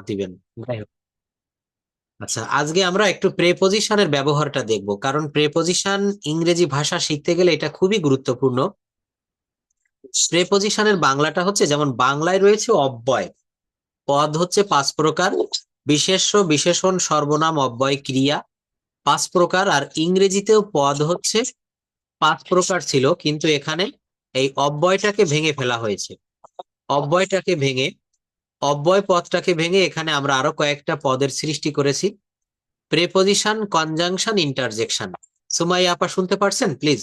দিবেন। যাই হোক, আচ্ছা আজকে আমরা একটু প্রেপজিশনের ব্যবহারটা দেখব, কারণ প্রেপজিশন ইংরেজি ভাষা শিখতে গেলে এটা খুবই গুরুত্বপূর্ণ। প্রেপজিশনের বাংলাটা হচ্ছে, যেমন বাংলায় রয়েছে অব্যয়, পদ হচ্ছে পাঁচ প্রকার, বিশেষ্য, বিশেষণ, সর্বনাম, অব্যয়, ক্রিয়া, পাঁচ প্রকার। আর ইংরেজিতেও পদ হচ্ছে পাঁচ প্রকার ছিল, কিন্তু এখানে এই অব্যয়টাকে ভেঙে ফেলা হয়েছে। অব্যয়টাকে ভেঙে, অব্যয় পদটাকে ভেঙে এখানে আমরা আরো কয়েকটা পদের সৃষ্টি করেছি। Preposition, conjunction, interjection. সুমাইয়া আপা শুনতে পারছেন প্লিজ?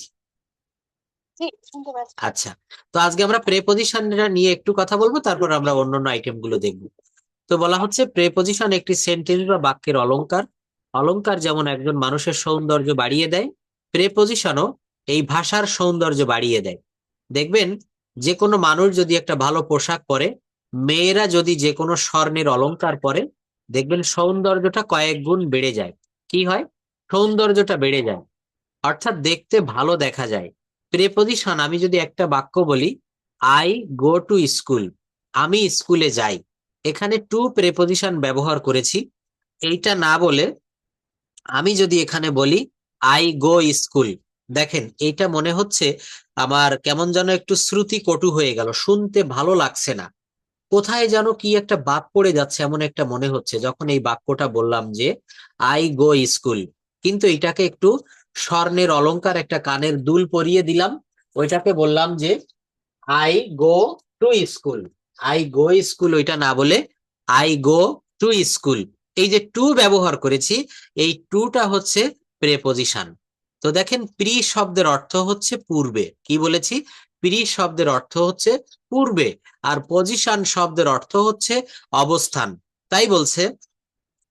জি, শুনতে পাচ্ছি। আচ্ছা, তো আজকে আমরা প্রেপজিশনটা নিয়ে একটু কথা বলবো, তারপর আমরা অন্যান্য আইটেম গুলো দেখবো। তো বলা হচ্ছে প্রেপজিশন একটি সেন্টেন্স বা বাক্যের অলংকার। অলংকার যেমন একজন মানুষের সৌন্দর্য বাড়িয়ে দেয়, প্রেপজিশনও এই ভাষার সৌন্দর্য বাড়িয়ে দেয়। দেখবেন, যে কোনো মানুষ যদি একটা ভালো পোশাক পরে, মেয়েরা যদি যে কোনো স্বর্ণের অলংকার পরে, দেখবেন সৌন্দর্যটা কয়েক গুণ বেড়ে যায়। কি হয়? সৌন্দর্যটা বেড়ে যায়, অর্থাৎ দেখতে ভালো দেখা যায়। প্রেপজিশন, আমি যদি একটা বাক্য বলি, আই গো টু স্কুল, আমি স্কুলে যাই, এখানে টু প্রেপজিশন ব্যবহার করেছি। এইটা না বলে আমি যদি এখানে বলি আই গো স্কুল, দেখেন এইটা মনে হচ্ছে আমার কেমন যেন একটু শ্রুতি কটু হয়ে গেল, শুনতে ভালো লাগছে না, কোথায় যেন কি একটা বাদ পড়ে যাচ্ছে এমন একটা মনে হচ্ছে যখন এই বাক্যটা বললাম যে আই গো স্কুল। কিন্তু এটাকে একটু স্বর্ণের অলংকার, একটা কানের দুল পরিয়ে দিলাম, ওইটাকে বললাম যে I go to school. I go school ওইটা না বলে আই গো টু স্কুল, এই যে টু ব্যবহার করেছি, এই টুটা হচ্ছে প্রেপজিশন। তো দেখেন, প্রি শব্দের অর্থ হচ্ছে পূর্বে, কি বলেছি? প্রি শব্দের অর্থ হচ্ছে পূর্বে, আর পজিশন শব্দের অর্থ হচ্ছে অবস্থান। তাই বলছে,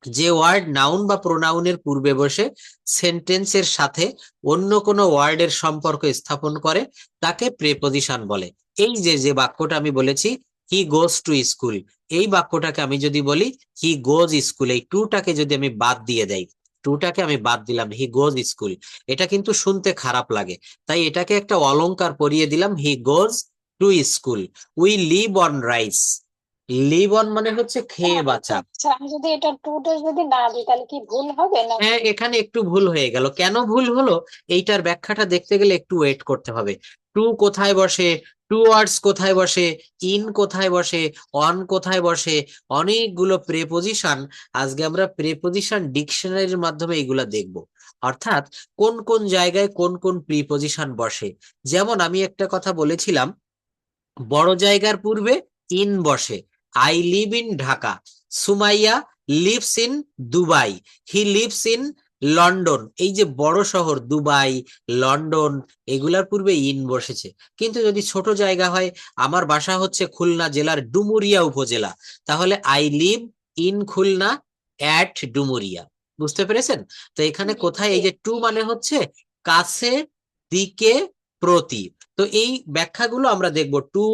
যে ওয়ার্ড নাউন বা প্রোনাউনের পূর্বে বসে সেন্টেন্সের সাথে অন্য কোনো ওয়ার্ডের সম্পর্ক স্থাপন করে তাকে প্রেপজিশন বলে। এই যে যে বাক্যটা আমি বলেছি, হি গোজ টু স্কুল, এই বাক্যটাকে আমি যদি বলি হি গোজ স্কুল, এই টুটাকে যদি আমি বাদ দিয়ে দেই, টুটাকে আমি বাদ দিলাম, হি গোজ স্কুল, এটা কিন্তু শুনতে খারাপ লাগে। তাই এটাকে একটা অলংকার পরিয়ে দিলাম, he goes to school. We live on rice, live on মানে হচ্ছে খেয়ে বাঁচা। আচ্ছা, আমি যদি এটা টুটা যদি না দিই তাহলে কি ভুল হবে হ্যাঁ, নাকি? এখানে একটু ভুল হয়ে গেল, কেন ভুল হলো এইটার ব্যাখ্যাটা দেখতে গেলে একটু ওয়েট করতে হবে। টু কোথায় বসে, টু ওয়ার্ডস কোথায় বসে, ইন কোথায় বসে, অন কোথায় বসে, অনেকগুলো প্রেপোজিশন আজকে আমরা প্রেপোজিশন ডিকশনারির মাধ্যমে এগুলা দেখব। অর্থাৎ কোন কোন জায়গায় কোন কোন প্রিপোজিশন বসে। যেমন আমি একটা কথা বলেছিলাম, বড় জায়গার পূর্বে ইন বসে। I live in Dhaka, Sumaiya lives in Dubai, he lives in London. এই যে বড় শহর দুবাই, লন্ডন, এগুলার পূর্বে ইন বসেছে। কিন্তু যদি ছোট জায়গা হয়, আমার বাসা হচ্ছে খুলনা জেলার ডুমুরিয়া উপজেলা, তাহলে I live in Khulna at Dumuria. বুঝতে পেরেছেন? তো এখানে কোথায়, জি। এই যে টু মানে হচ্ছে কাছে, দিকে, প্রতি। তো এই ব্যাখ্যাগুলো আমরা দেখব, টু,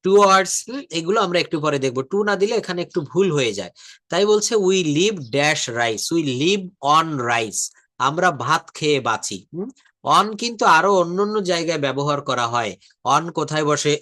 টুয়ার্ডস, এগুলো আমরা একটু পরে দেখব। টু না দিলে এখানে একটু ভুল হয়ে যায়। তাই বলছে we live dash rice, we live on rice, আমরা ভাত খেয়ে বাঁচি। অন কিন্তু আরো অন্যান্য জায়গায় ব্যবহার করা হয়। অন কোথায় বসে,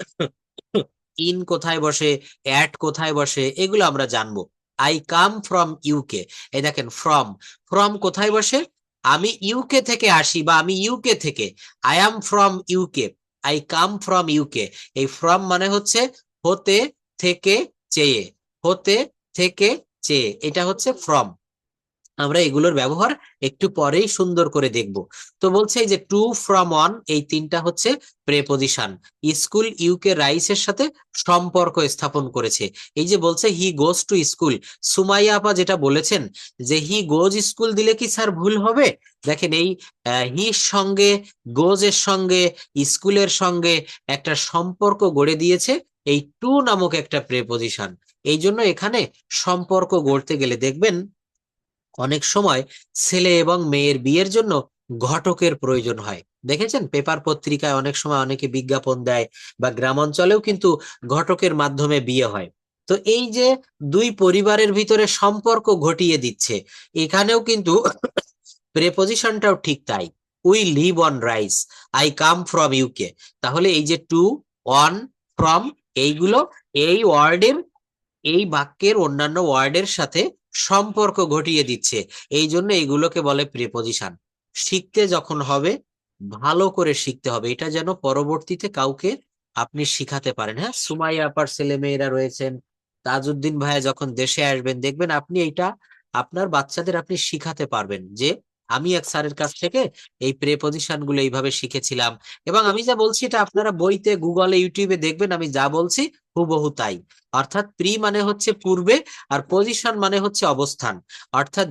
ইন কোথায় বসে, অ্যাট কোথায় বসে, এগুলো আমরা জানবো। আই কাম ফ্রম ইউকে, এই দেখেন ফ্রম, ফ্রম কোথায় বসে, আমি ইউকে থেকে আসি বা আমি ইউকে থেকে, I am from UK, I come from UK. এই ফ্রম মানে হচ্ছে হতে, থেকে, চেয়ে, হতে, থেকে, চেয়ে, এটা হচ্ছে ফ্রম। আমরা এগুলোর ব্যবহার একটু পরেই সুন্দর করে দেখব। তো বলছে এই যে টু, ফ্রম, অন, এই তিনটা হচ্ছে প্রেপজিশন। স্কুল ইউকে রাইসের সাথে সম্পর্ক স্থাপন করেছে। এই যে বলছে হি গোজ টু স্কুল, সুমাইয়া আপা যেটা বলেছেন যে হি গোজ স্কুল দিলে কি স্যার ভুল হবে? দেখেন, এই হির সঙ্গে, গোজ এর সঙ্গে, স্কুলের সঙ্গে একটা সম্পর্ক গড়ে দিয়েছে এই টু নামক একটা প্রেপজিশন। এই জন্য এখানে সম্পর্ক গড়তে গেলে দেখবেন অনেক সময় ছেলে এবং মেয়ের বিয়ের জন্য ঘটকের প্রয়োজন হয়। দেখেছেন, পেপার পত্রিকায় অনেক সময় অনেকে বিজ্ঞাপন দেয়, বা গ্রাম অঞ্চলেও কিন্তু ঘটকের মাধ্যমে বিয়ে হয়। তো এই যে দুই পরিবারের ভিতরে সম্পর্ক ঘটিয়ে দিচ্ছে, এখানেও কিন্তু প্রেপজিশনটাও ঠিক তাই। We live on rice, I come from UK. তাহলে এই যে টু, অন, ফ্রম, এইগুলো এই ওয়ার্ডের এই বাক্যের অন্যান্য ওয়ার্ডের সাথে সম্পর্ক ঘটিয়ে দিচ্ছে, এই জন্য এইগুলোকে বলে প্রিপজিশন। শিখতে যখন হবে ভালো করে শিখতে হবে, এটা যেন পরবর্তীতে কাউকে আপনি শিখাতে পারেন। হ্যাঁ, সুমাইয়া আপার ছেলে মেয়েরা রয়েছেন, তাজউদ্দিন ভাইয়া যখন দেশে আসবেন দেখবেন আপনি এইটা আপনার বাচ্চাদের আপনি শিখাতে পারবেন যে আমি এক স্যারের কাছ থেকে এই প্রেপজিশন গুলো এইভাবে শিখেছিলাম, এবং আমি যা বলছি এটা আপনারা বইতে, গুগলে, ইউটিউবে দেখবেন আমি যা বলছি হুবহু তাই। অর্থাৎ প্রি মানে হচ্ছে পূর্বে, আর পজিশন মানে হচ্ছে অবস্থান। অর্থাৎ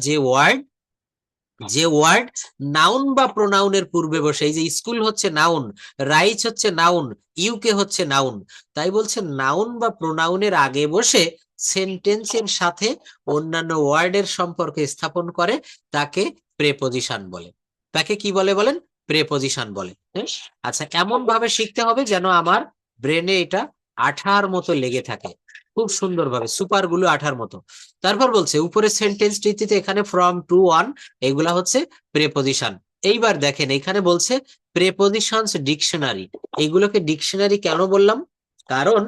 যে ওয়ার্ড নাউন বা প্রোনাউনের পূর্বে বসে, এই যে স্কুল হচ্ছে নাউন, রাইজ হচ্ছে নাউন, ইউকে হচ্ছে নাউন, তাই বলছে নাউন বা প্রোনাউনের আগে বসে সেন্টেন্সের সাথে অন্যান্য ওয়ার্ডের সম্পর্ক স্থাপন করে তাকে প্রেপজিশন বলে। তাকে কি বলে বলেন? প্রেপজিশন বলে। হ্যাঁ? আচ্ছা, এমন ভাবে শিখতে হবে যেন আমার ব্রেনে এটা আঠার মতো লেগে থাকে, খুব সুন্দরভাবে সুপার গুলো আঠার মতো। তারপর বলছে উপরে সেন্টেন্সটিতে এখানে ফ্রম টু অন এগুলা হচ্ছে প্রেপজিশন। এইবার দেখেন এখানে বলছে প্রেপজিশনস ডিকশনারি। এইগুলোকে ডিকশনারি কেন বললাম? কারণ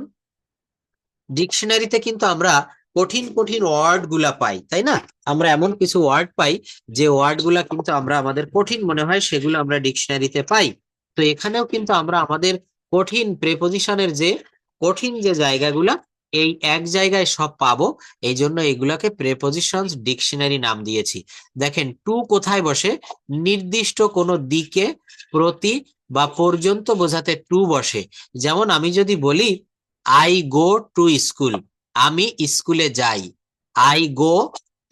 ডিকশনারিতে কিন্তু আমরা কঠিন কঠিন ওয়ার্ড গুলা পাই, তাই না? আমরা এমন কিছু ওয়ার্ড পাই যে ওয়ার্ড গুলা কিন্তু আমরা আমাদের কঠিন মনে হয়, সেগুলো আমরা ডিকশনারিতে পাই। তো এখানেও কিন্তু আমরা আমাদের কঠিন প্রেপজিশনের যে কঠিন যে জায়গাগুলা এই এক জায়গায় সব পাবো, এই জন্য এগুলাকে প্রেপজিশনস ডিকশনারি নাম দিয়েছি। দেখেন টু কোথায় বসে? নির্দিষ্ট কোনো দিকে, প্রতি বা পর্যন্ত বোঝাতে টু বসে। যেমন আমি যদি বলি আই গো টু স্কুল, আমি স্কুলে যাই। আই গো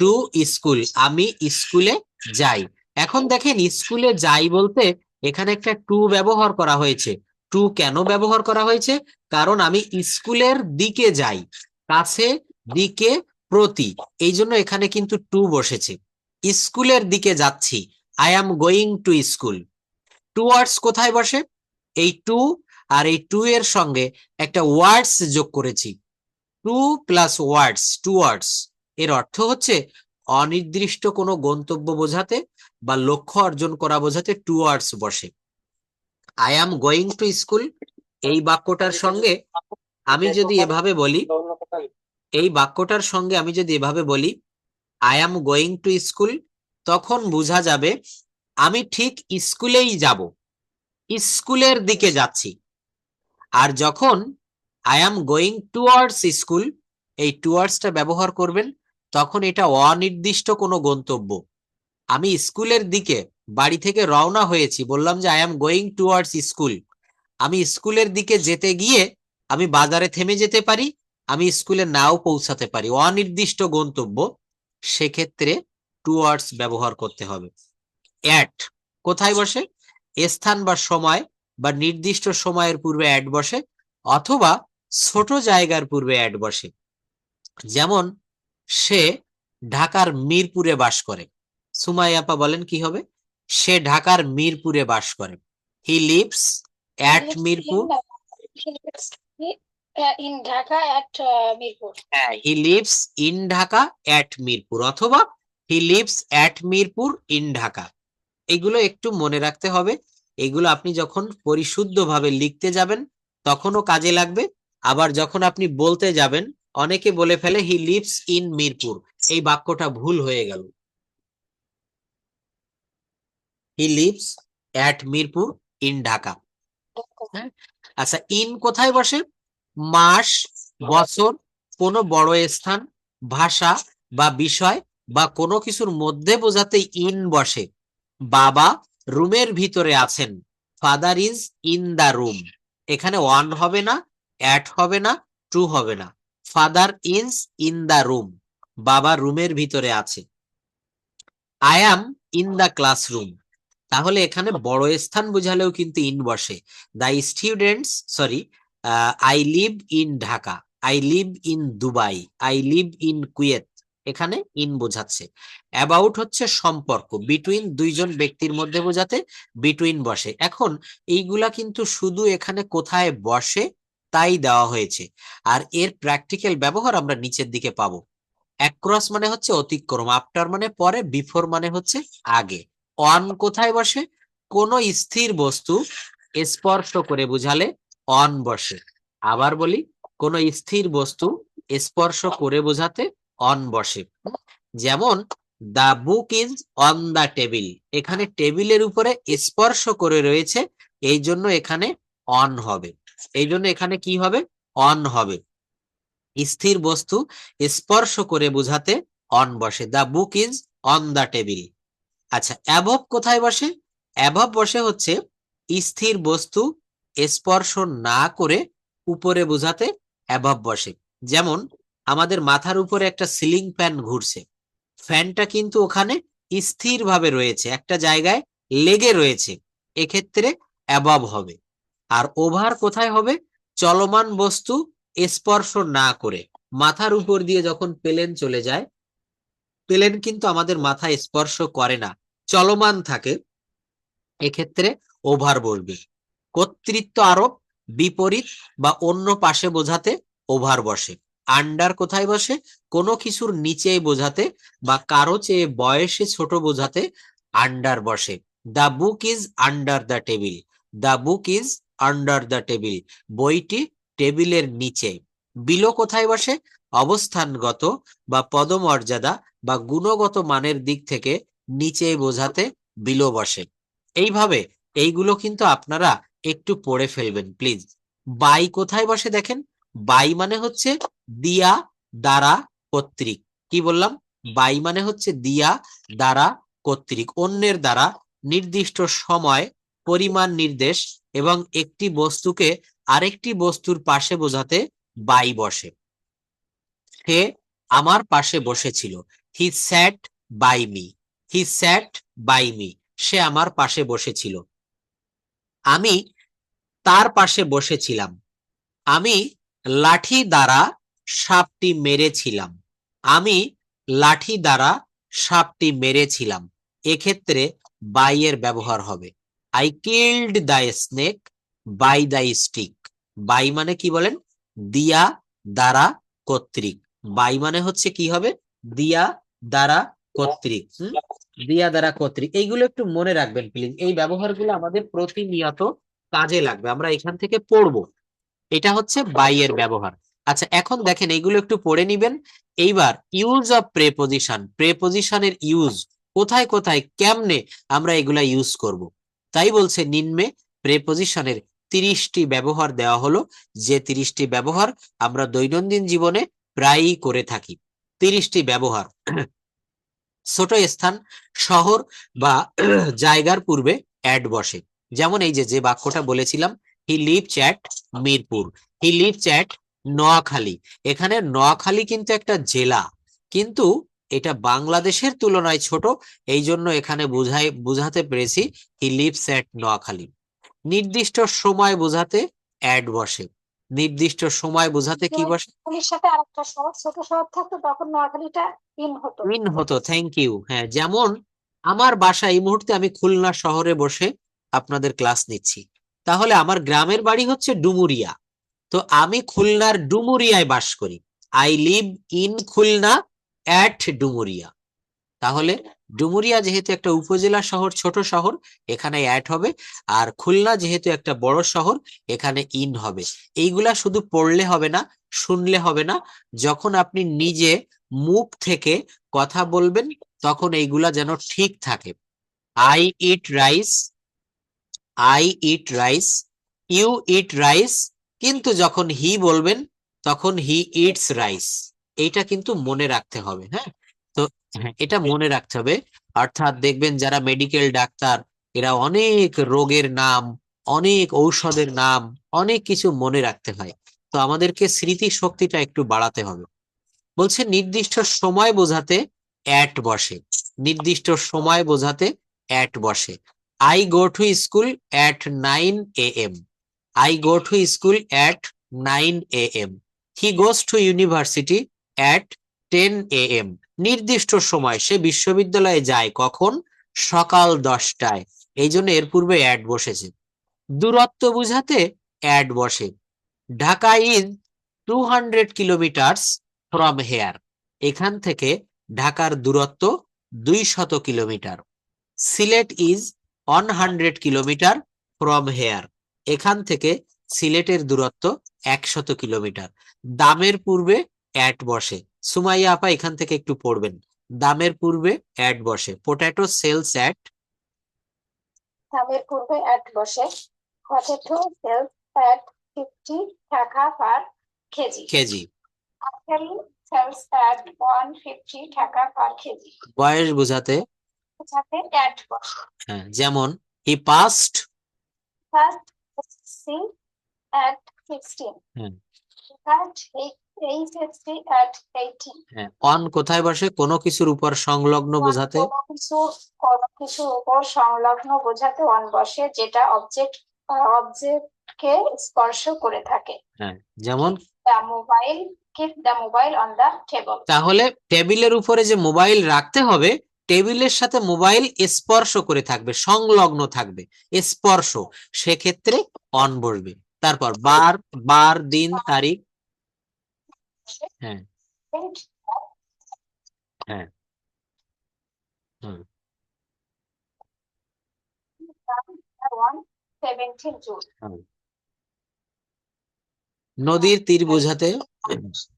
টু স্কুল, আমি স্কুলে যাই। এখন দেখেন স্কুলে যাই বলতে এখানে একটা টু ব্যবহার করা হয়েছে। টু কেন ব্যবহার করা হয়েছে? কারণ আমি স্কুলের দিকে যাই, কাছে, দিকে, প্রতি, এই জন্য এখানে কিন্তু টু বসেছে। স্কুলের দিকে যাচ্ছি, I am going to school. Towards কোথায় বসে? এই টু আর এই টু এর সঙ্গে একটা ওয়ার্ডস যোগ করেছি, টু প্লাস ওয়ার্ডস, টুয়ার্ডস। এর অর্থ হচ্ছে অনির্দিষ্ট কোনো গন্তব্য বোঝাতে বা লক্ষ্য অর্জন করা বোঝাতে টুয়ার্ডস বসে। I am going to school এই বাক্যটার সঙ্গে আমি যদি এভাবে বলি, এই বাক্যটার সঙ্গে আমি যদি এভাবে বলি I am going to school, তখন বোঝা যাবে আমি ঠিক স্কুলেই যাব, স্কুলের দিকে যাচ্ছি। আর যখন I am going towards school, এই টুয়ার্ডসটা ব্যবহার করবেন, তখন এটা অনির্দিষ্ট কোনো গন্তব্য। আমি স্কুলের দিকে বাড়ি থেকে রওনা হয়েছি, বললাম যে I am going towards school. আমি স্কুলের দিকে যেতে গিয়ে আমি বাজারে থেমে যেতে পারি, আমি স্কুলে নাও পৌঁছাতে পারি, অনির্দিষ্ট গন্তব্য, সেক্ষেত্রে টুয়ার্ডস ব্যবহার করতে হবে। অ্যাট কোথায় বসে? স্থান বা সময় বা নির্দিষ্ট সময়ের পূর্বে অ্যাট বসে, অথবা ছোট জায়গার পূর্বে অ্যাট বসে। যেমন সে ঢাকার মিরপুরে বাস করে। সুমাইয়া আপা বলেন কি হবে? সে ঢাকার মিরপুরে বাস করে। He lives at Mirpur. in Dhaka at Mirpur. হ্যাঁ, he lives in Dhaka at Mirpur, অথবা he lives at Mirpur in Dhaka. এগুলো একটু মনে রাখতে হবে। এগুলো আপনি যখন পরিশুদ্ধভাবে লিখতে যাবেন তখনও কাজে লাগবে। আবার যখন আপনি বলতে যাবেন, অনেকে বলে ফেলে হি লিভস ইন মিরপুর, এই বাক্যটা ভুল হয়ে গেল। হি lives at Mirpur in Dhaka. হ্যাঁ, আচ্ছা, ইন কোথায় বসে? মাস, বছর, কোনো বড় স্থান, ভাষা বা বিষয় বা কোনো কিছুর মধ্যে বোঝাতে ইন বসে। বাবা রুমের ভিতরে আছেন, father is in the room. এখানে ওয়ান হবে না, অ্যাট হবে না, টু হবে না, father is in the room, বাবা রুমের ভিতরে আছে। I am in the classroom, তাহলে এখানে বড় স্থান বোঝালেও কিন্তু ইন বসে। The students, sorry, I live in Dhaka, I live in Dubai, I live in Kuwait, এখানে ইন বোঝাচ্ছে। অ্যাবাউট হচ্ছে সম্পর্ক, বিটুইন দুইজন ব্যক্তির মধ্যে বোঝাতে বিটুইন বসে। এখন এইগুলা কিন্তু শুধু এখানে কোথায় বসে তাই দেওয়া হয়েছে, আর এর প্র্যাকটিক্যাল ব্যবহার আমরা নিচের দিকে পাবো। অ্যাক্রস মানে হচ্ছে অতিক্রম, আফটার মানে পরে, বিফোর মানে হচ্ছে আগে। অন কোথায় বসে? কোন স্থির বস্তু স্পর্শ করে বুঝালে অন বসে। আবার বলি, কোন স্থির বস্তু স্পর্শ করে বোঝাতে অন বসে। যেমন the book is on the table, এখানে টেবিলের উপরে স্পর্শ করে রয়েছে, এই জন্য এখানে অন হবে। এই জন্য এখানে কি হবে? অন হবে। স্থির বস্তু স্পর্শ করে বোঝাতে অন বসে। The book is on the table. আচ্ছা, অ্যাবভ কোথায় বসে? অ্যাবভ বসে হচ্ছে স্থির বস্তু স্পর্শ না করে উপরে বোঝাতে অ্যাবভ বসে। যেমন আমাদের মাথার উপরে একটা সিলিং ফ্যান ঘুরছে, ফ্যানটা কিন্তু ওখানে স্থির ভাবে রয়েছে, একটা জায়গায় লেগে রয়েছে, এক্ষেত্রে অ্যাবভ হবে। আর ওভার কোথায় হবে? চলমান বস্তু স্পর্শ না করে। মাথার উপর দিয়ে যখন প্লেন চলে যায়, প্লেন কিন্তু আমাদের মাথা স্পর্শ করে না, চলমান থাকে, এক্ষেত্রে ওভার বলবে। কর্তৃত্ব আরোপ, বিপরীত বা অন্য পাশে বোঝাতে ওভার বসে। আন্ডার কোথায় বসে? কোনো কিছুর নিচে বোঝাতে বা কারো চেয়ে বয়সে ছোট বোঝাতে আন্ডার বসে। The book is under the table. The book is under the table, বইটি টেবিলের নিচে। বিলো কোথায় বসে? অবস্থানগত বা পদমর্যাদা বা গুণগত মানের দিক থেকে নিচে বোঝাতে বিলো বসে। এইভাবে এইগুলো কিন্তু আপনারা একটু পড়ে ফেলবেন প্লিজ। বাই কোথায় বসে দেখেন? বাই মানে হচ্ছে দিয়া, দ্বারা, কর্তৃক। কি বললাম? বাই মানে হচ্ছে দিয়া, দ্বারা, কর্তৃক, অন্যের দ্বারা, নির্দিষ্ট সময়, পরিমাণ নির্দেশ এবং একটি বস্তুকে আরেকটি বস্তুর পাশে বোঝাতে বাই বসে। সে আমার পাশে বসেছিল। He sat by me. He sat by me, সে আমার পাশে বসেছিল। আমি তার পাশে বসেছিলাম। আমি লাঠি দ্বারা সাপটি মেরেছিলাম। আমি লাঠি দ্বারা সাপটি মেরেছিলাম, এক্ষেত্রে বাই এর ব্যবহার হবে। I killed the snake by the stick. By মানে কি বলেন? দিয়া, দ্বারা, কর্তৃক। বাই মানে হচ্ছে কি হবে? দিয়া, দ্বারা, কর্তৃক। দিয়া, দ্বারা, কর্তৃক, এইগুলো একটু মনে রাখবেন প্লিজ। এই ব্যবহারগুলো আমাদের প্রতিনিয়ত কাজে লাগবে, আমরা এখান থেকে পড়বো। এটা হচ্ছে বাই এর ব্যবহার। আচ্ছা, এখন দেখেন এইগুলো একটু পড়ে নিবেন। এইবার ইউজ অফ প্রেপোজিশন, প্রেপোজিশনের ইউজ কোথায় কোথায় কেমনে আমরা এগুলা ইউজ করব। তাই বলছে নিম্নে প্রেপোজিশনের 30টি ব্যবহার দেওয়া হলো, যে 30টি ব্যবহার আমরা দৈনন্দিন জীবনে প্রায়ই করে থাকি। 30টি ব্যবহার। ছোট স্থান, শহর বা জায়গার পূর্বে অ্যাড বসে। যেমন এই যে বাক্যটা বলেছিলাম, হি lives at Mirpur, he lives at Noakhali. এখানে নোয়াখালী কিন্তু একটা জেলা, কিন্তু এটা বাংলাদেশের তুলনায় ছোট, এই জন্য এখানে বুঝাতে পেরেছি হি লিভস অ্যাট নোয়াখালী। নির্দিষ্ট সময় বোঝাতে অ্যাড বসে। নির্দিষ্ট সময় বোঝাতে কি বসে? নোয়াখালীর সাথে আরেকটা শহর, ছোট শহর থাকতো, তখন নোয়াখালীটা ইন হতো। মিন হতো, থ্যাংক ইউ। হ্যাঁ, যেমন আমার বাসা, এই মুহূর্তে আমি খুলনা শহরে বসে আপনাদের ক্লাস নিচ্ছি, তাহলে আমার গ্রামের বাড়ি হচ্ছে ডুমুরিয়া, তো আমি খুলনার ডুমুরিয়ায় বাস করি। I live in Khulna at Dumuria. তাহলে ডুমুরিয়া যেহেতু একটা উপজেলা শহর, ছোট শহর, এখানে অ্যাড হবে। আর খুলনা যেহেতু একটা বড় শহর, এখানে ইন হবে। এইগুলা শুধু পড়লে হবে না, শুনলে হবে না, যখন আপনি নিজে মুখ থেকে কথা বলবেন তখন এইগুলা যেন ঠিক থাকে। I eat rice, I eat rice, you eat rice, কিন্তু যখন হি বলবেন তখন হি ইটস রাইস। এইটা কিন্তু মনে রাখতে হবে। হ্যাঁ, তো হ্যাঁ, এটা মনে রাখতে হবে। অর্থাৎ দেখবেন যারা মেডিকেল ডাক্তার, এরা অনেক রোগের নাম, অনেক ঔষধের নাম, অনেক কিছু মনে রাখতে হয়। তো আমাদেরকে স্মৃতি শক্তিটা একটু বাড়াতে হবে। বলছে নির্দিষ্ট সময় বোঝাতে অ্যাট বসে। নির্দিষ্ট সময় বোঝাতে অ্যাট বসে। I go to school at 9 AM। I go to school at 9 AM। He goes to university at 10 AM। নির্দিষ্ট সময়, সে বিশ্ববিদ্যালয়ে যায় কখন? সকাল 10টায়। এই জন্য এর পূর্বে অ্যাট বসেছে। দূরত্ব বুঝাতে অ্যাড বসে। Dhaka is 200 kilometre from here. এখান থেকে ঢাকার দূরত্ব 200 kilometre. Sylhet is 100 kilometre from here. এখান থেকে সিলেটের দূরত্ব 100 কিলোমিটার। দামের পূর্বে অ্যাট বসে। সুমাইয়া আপা এখান থেকে একটু পড়বেন, দামের পূর্বে অ্যাট বসে। পোটাটো সেলস অ্যাট, দামের পূর্বে অ্যাট বসে। পটেটো সেলস অ্যাট 50 টাকা per KG. KG. Apple sells at 150 টাকা পার কেজি। বয়স বোঝাতে, সাথে অ্যাট বসে। হ্যাঁ, যেমন হি পাস্ট, ফার্স্ট সি অ্যাট 16। হ্যাঁ At 860 at 18। হ্যাঁ, অন কোথায় বসে? কোনো কিছুর উপর সংলগ্ন বোঝাতে, কোনো কিছুর উপর সংলগ্ন বোঝাতে অন বসে, যেটা অবজেক্টকে স্পর্শ করে থাকে। হ্যাঁ, যেমন Keep the mobile on the table। তাহলে টেবিলের উপরে যে মোবাইল রাখতে হবে, টেবিলের সাথে মোবাইল স্পর্শ করে থাকবে, সংলগ্ন থাকবে, স্পর্শ, সেক্ষেত্রে অন বসবে। তারপর বার, বার দিন তারিখ, হ্যাঁ হ্যাঁ হুম 17 জুন। হুম। নদীর তীর বোঝাতে,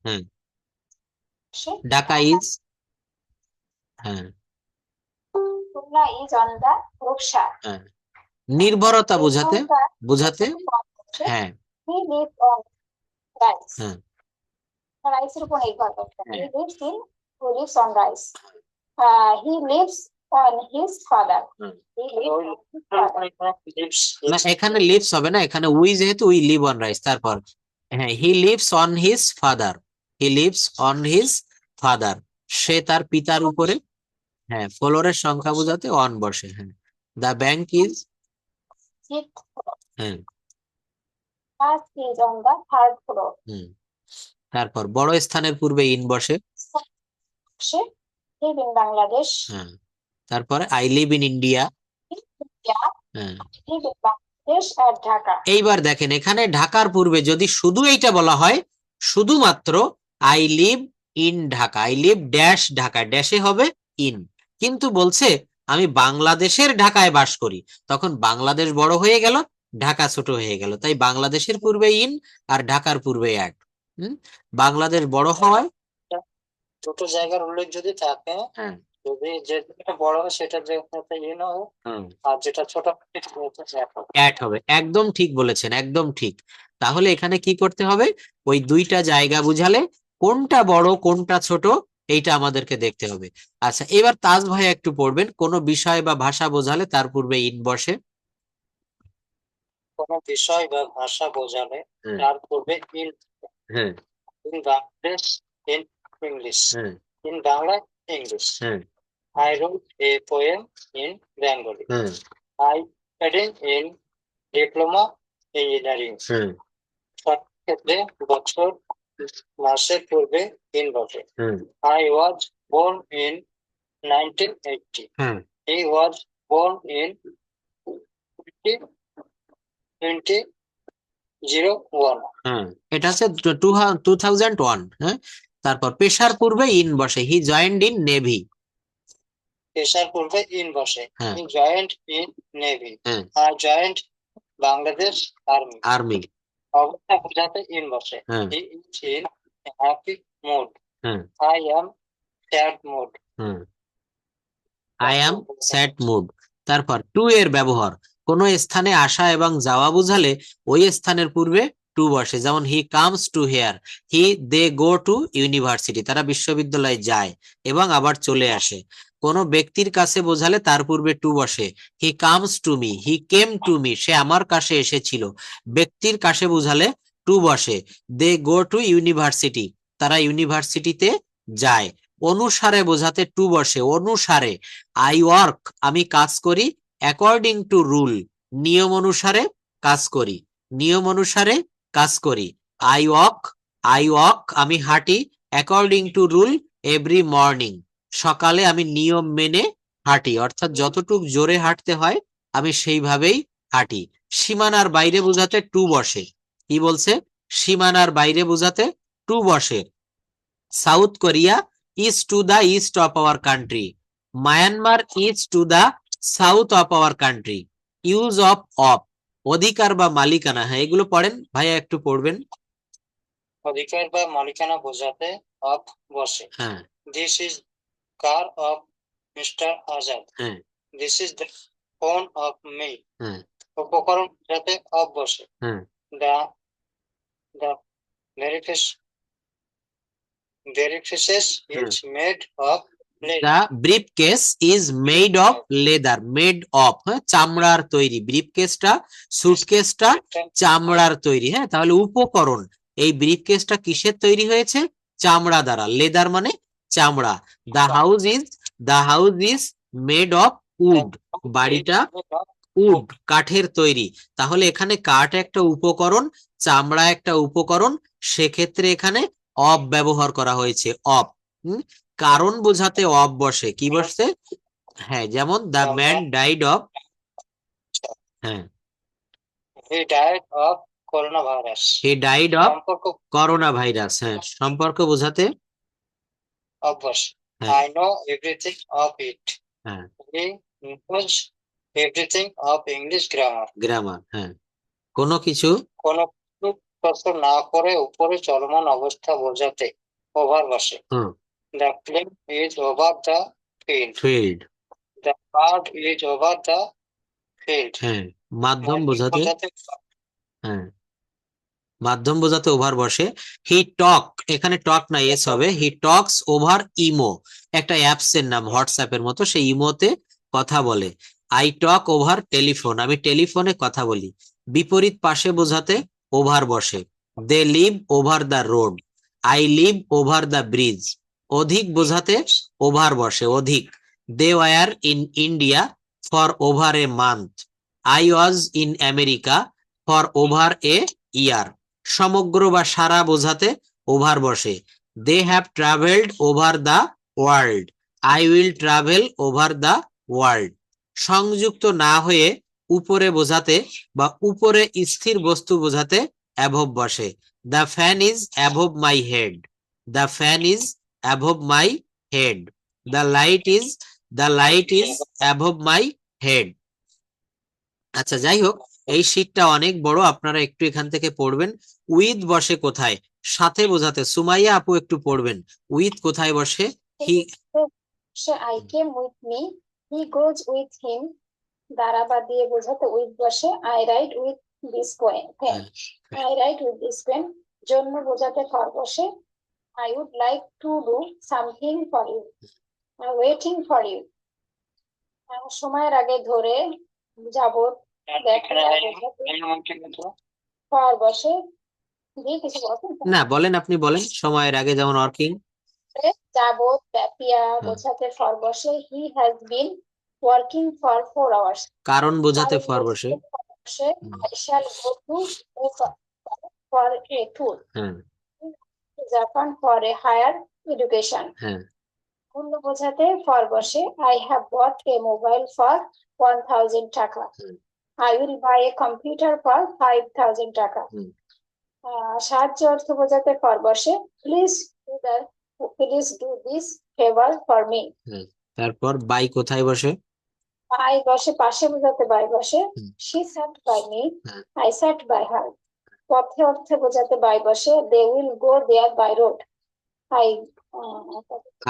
হ্যাঁ ঢাকা ইজ, হ্যাঁ Tuna is on the Rupsa. হ্যাঁ। নির্ভরতা বোঝাতে, বোঝাতে, হ্যাঁ He lives on rice। হ্যাঁ রাইসের উপর নির্ভর করতে হয়। হ্যাঁ। Who lives on rice। He lives on his father। Hmm. He lives on his father। না, এখানে লিভস হবে না, এখানে উই, যেহেতু উই লিভ অন রাইস। তারপর হ্যাঁ, he lives on his father, he lives on his father, সে তার পিতার উপরে, হ্যাঁ ফ্লোরের সংখ্যা বোঝাতে অন বসে। হ্যাঁ, দা ব্যাংক ইজ, Sixth floor। হ্যাঁ First is on the third floor। হুম। তারপর বড় স্থানের পূর্বে ইন বসে, সে live in বাংলাদেশ। হ্যাঁ। তারপরে আই লিভ ইন ইন্ডিয়া, হ্যাঁ। live in বাংলাদেশ আর ঢাকা। এইবার দেখেন, এখানে ঢাকার পূর্বে যদি শুধু এইটা বলা হয়, শুধুমাত্র I live in Dhaka, I live dash Dhaka, ড্যাশে হবে ইন। কিন্তু বলছে আমি বাংলাদেশের ঢাকায় বাস করি, তখন বাংলাদেশ বড় হয়ে গেল, ঢাকা ছোট হয়ে গেল, তাই বাংলাদেশের পূর্বে ইন আর ঢাকার পূর্বে অ্যাট। বাংলাদেশ বড় হওয়ায়, ছোট জায়গার উল্লেখ যদি থাকে, হ্যাঁ যদি যেটা বড় হয় সেটা জায়গাতে ইন হবে, হুম, আর যেটা ছোট হবে সেটা হবে। অ্যাট হবে। একদম ঠিক বলেছেন, একদম ঠিক। তাহলে এখানে কি করতে হবে? ওই দুইটা জায়গা বুঝালে কোনটা বড় কোনটা ছোট, এইটা আমাদেরকে দেখতে হবে। আচ্ছা, এবার তাজ ভাই একটু পড়বেন, কোন বিষয় বা ভাষা বোঝালে তার পূর্বে ইন বসে। কোনো বিষয় বা ভাষা বোঝালে হ্যাঁ তার পূর্বে ইন। হ্যাঁ ইন বাংলাদেশ, ইন ইংলিশ। হ্যাঁ ইন বাংলা, ইংলিশ। হ্যাঁ I wrote a poem in Bengali। হ্যাঁ I studied in diploma engineering। হ্যাঁ সব ক্ষেত্রে বছর মাসের পূর্বে ইন বসে। হ্যাঁ I was born in 1980। হ্যাঁ He was born in 2001। হ্যাঁ, এটা হচ্ছে 2001। হ্যাঁ, তারপর পেশার পূর্বে ইন বসে, হি জয়েন্ড ইন নেভি। পেশার পূর্বে ইন বসে। হ্যাঁ He joined in Navy। হ্যাঁ I joined Bangladesh army. Army. অবস্থা বোঝাতে ইন বসে। হ্যাঁ He is in a happy mood। হ্যাঁ I am sad mood। হ্যাঁ, আই অ্যাম স্যাড মুড। তারপর টু এর ব্যবহার, কোন স্থানে আসা এবং যাওয়া বোঝালে ওই স্থানের পূর্বে টু বসে। যেমন he comes to here, he they go to university, তারা বিশ্ববিদ্যালয়ে যায় এবং আবার চলে আসে। কোন ব্যক্তির কাছে বোঝালে তার পূর্বে টু বসে, he comes to me, he came to me, সে আমার কাছে এসেছিল। ব্যক্তির কাছে বোঝালে টু বসে, দে গো টু ইউনিভার্সিটি, তারা ইউনিভার্সিটিতে যায়। অনুসারে বোঝাতে টু বসে, অনুসারে। আই ওয়ার্ক, আমি কাজ করি, অ্যাকর্ডিং টু রুল, নিয়ম অনুসারে কাজ করি, নিয়ম অনুসারে কাজ করি। আই ওয়াক, আই ওয়াক, আমি হাঁটি, according to rule every morning, সকালে আমি নিয়ম মেনে হাঁটি, অর্থাৎ যতটুক জোরে হাঁটতে হয় আমি সেইভাবেই হাঁটি। সীমানার বাইরে বোঝাতে টু বসে, কি বলছে? সীমানার বাইরে বোঝাতে টু বসে। South Korea is to the east of our country. Myanmar is to the south of our country. Use of অধিকার বা মালিকানা, হ্যাঁ এগুলো পড়েন ভাইয়া, একটু পড়বেন। অধিকার বা মালিকানা বোঝাতে of বসে। হ্যাঁ This is car of Mr. Azad. হ্যাঁ This is the phone of me. হ্যাঁ উপকরণ যাতে of বসে। হ্যাঁ The the briefcase is made of leather. The brief case is made of leather, made of, হ্যাঁ, চামড়ার তৈরি। ব্রিফ কেসটা, সুটকেসটা চামড়ার তৈরি। হ্যাঁ, তাহলে উপকরণ, এই ব্রিফ কেসটা কিসের তৈরি হয়েছে? চামড়া দ্বারা। লেদার মানে চামড়া। The house is made of wood, বাড়িটা উড, কাঠের তৈরি। তাহলে এখানে কাঠ একটা উপকরণ, চামড়া একটা উপকরণ, সেক্ষেত্রে এখানে অফ ব্যবহার করা হয়েছে, অফ। কারণ বোঝাতে অফ বসে, কি বসছে? হ্যাঁ, যেমন দ্য ম্যান ডাইড অফ, হ্যাঁ, He died of coronavirus. He died of সম্পর্ক করোনা ভাইরাস। হ্যাঁ, সম্পর্ক বোঝাতে of বসে। হ্যাঁ I know everything of it. হ্যাঁ He knows everything of English grammar. Grammar. হ্যাঁ, কোনো কিছু কোনো কিছু প্রশ্ন না করে উপরে চলমান অবস্থা বোঝাতে ওভার বসে। The plane is over the field. Field. The bird is over the field. হ্যাঁ, মাধ্যম বোঝাতে, হ্যাঁ, মাধ্যম বোঝাতে ওভার বসে। হি টক, এখানে টক না এস হবে, হি টকস ওভার ইমো, একটা অ্যাপস এর নাম, হোয়াটসঅ্যাপের মতো, সেই ইমোতে কথা বলে। আই টক ওভার টেলিফোন, আমি টেলিফোনে কথা বলি। বিপরীত পাশে বোঝাতে ওভার বসে। They live over the road, I live over the bridge. অধিক বোঝাতে ওভার বসে, অধিক। They were in India for over a month, I was in America for over a year. সমগ্র বা সারা বোঝাতে ওভার বসে। They have travelled over the world, I will travel over the world. সংযুক্ত না হয়ে উপরে বোঝাতে বা উপরে স্থির বস্তু বোঝাতে অ্যাভব বসে। The fan is above my head, the fan is above my head. The light is above my head. আচ্ছা, যাই হোক, এই শীটটা অনেক বড়, আপনারা একটু এখান থেকে পড়বেন। উইথ বসে কোথায়? সাথে বোঝাতে। সুমাইয়া আপু একটু পড়বেন, উইথ কোথায় বসে? হি, I came with me, he goes with him, দ্বারা বা দিয়ে বোঝাতে উইথ বসে। I ride with this pen, I ride with this pen, জন্য বোঝাতে ফর বসে। I would like to do something for you, I'm waiting for you, সময়ের আগে ধরে, যাবত এখানে ফর বসে। দিয়ে কিছু বলছেন? না, বলেন, আপনি বলেন। সময়ের আগে, যেমন ওয়ার্কিং। যাবত ব্যাপিয়া বোঝাতে ফর বসে। হি has been working for 4 hours, কারণ বোঝাতে ফর বসে। I shall go to for a tour, হ্যাঁ Japan for a higher education, হ্যাঁ মূল্য বোঝাতে ফর বসে। I have bought a mobile for 1000 টাকা, I will buy a computer for 5000 টাকা। সাহায্য অর্থ বোঝাতে ফর বসে। Please do this favour for me. তারপর বাই কোথায় বসে? বাই বসে পাশে বোঝাতে বাই বসে। she sat by me, I sat by her, পথে অর্থে বোঝাতে বাই বসে। they will go there by road,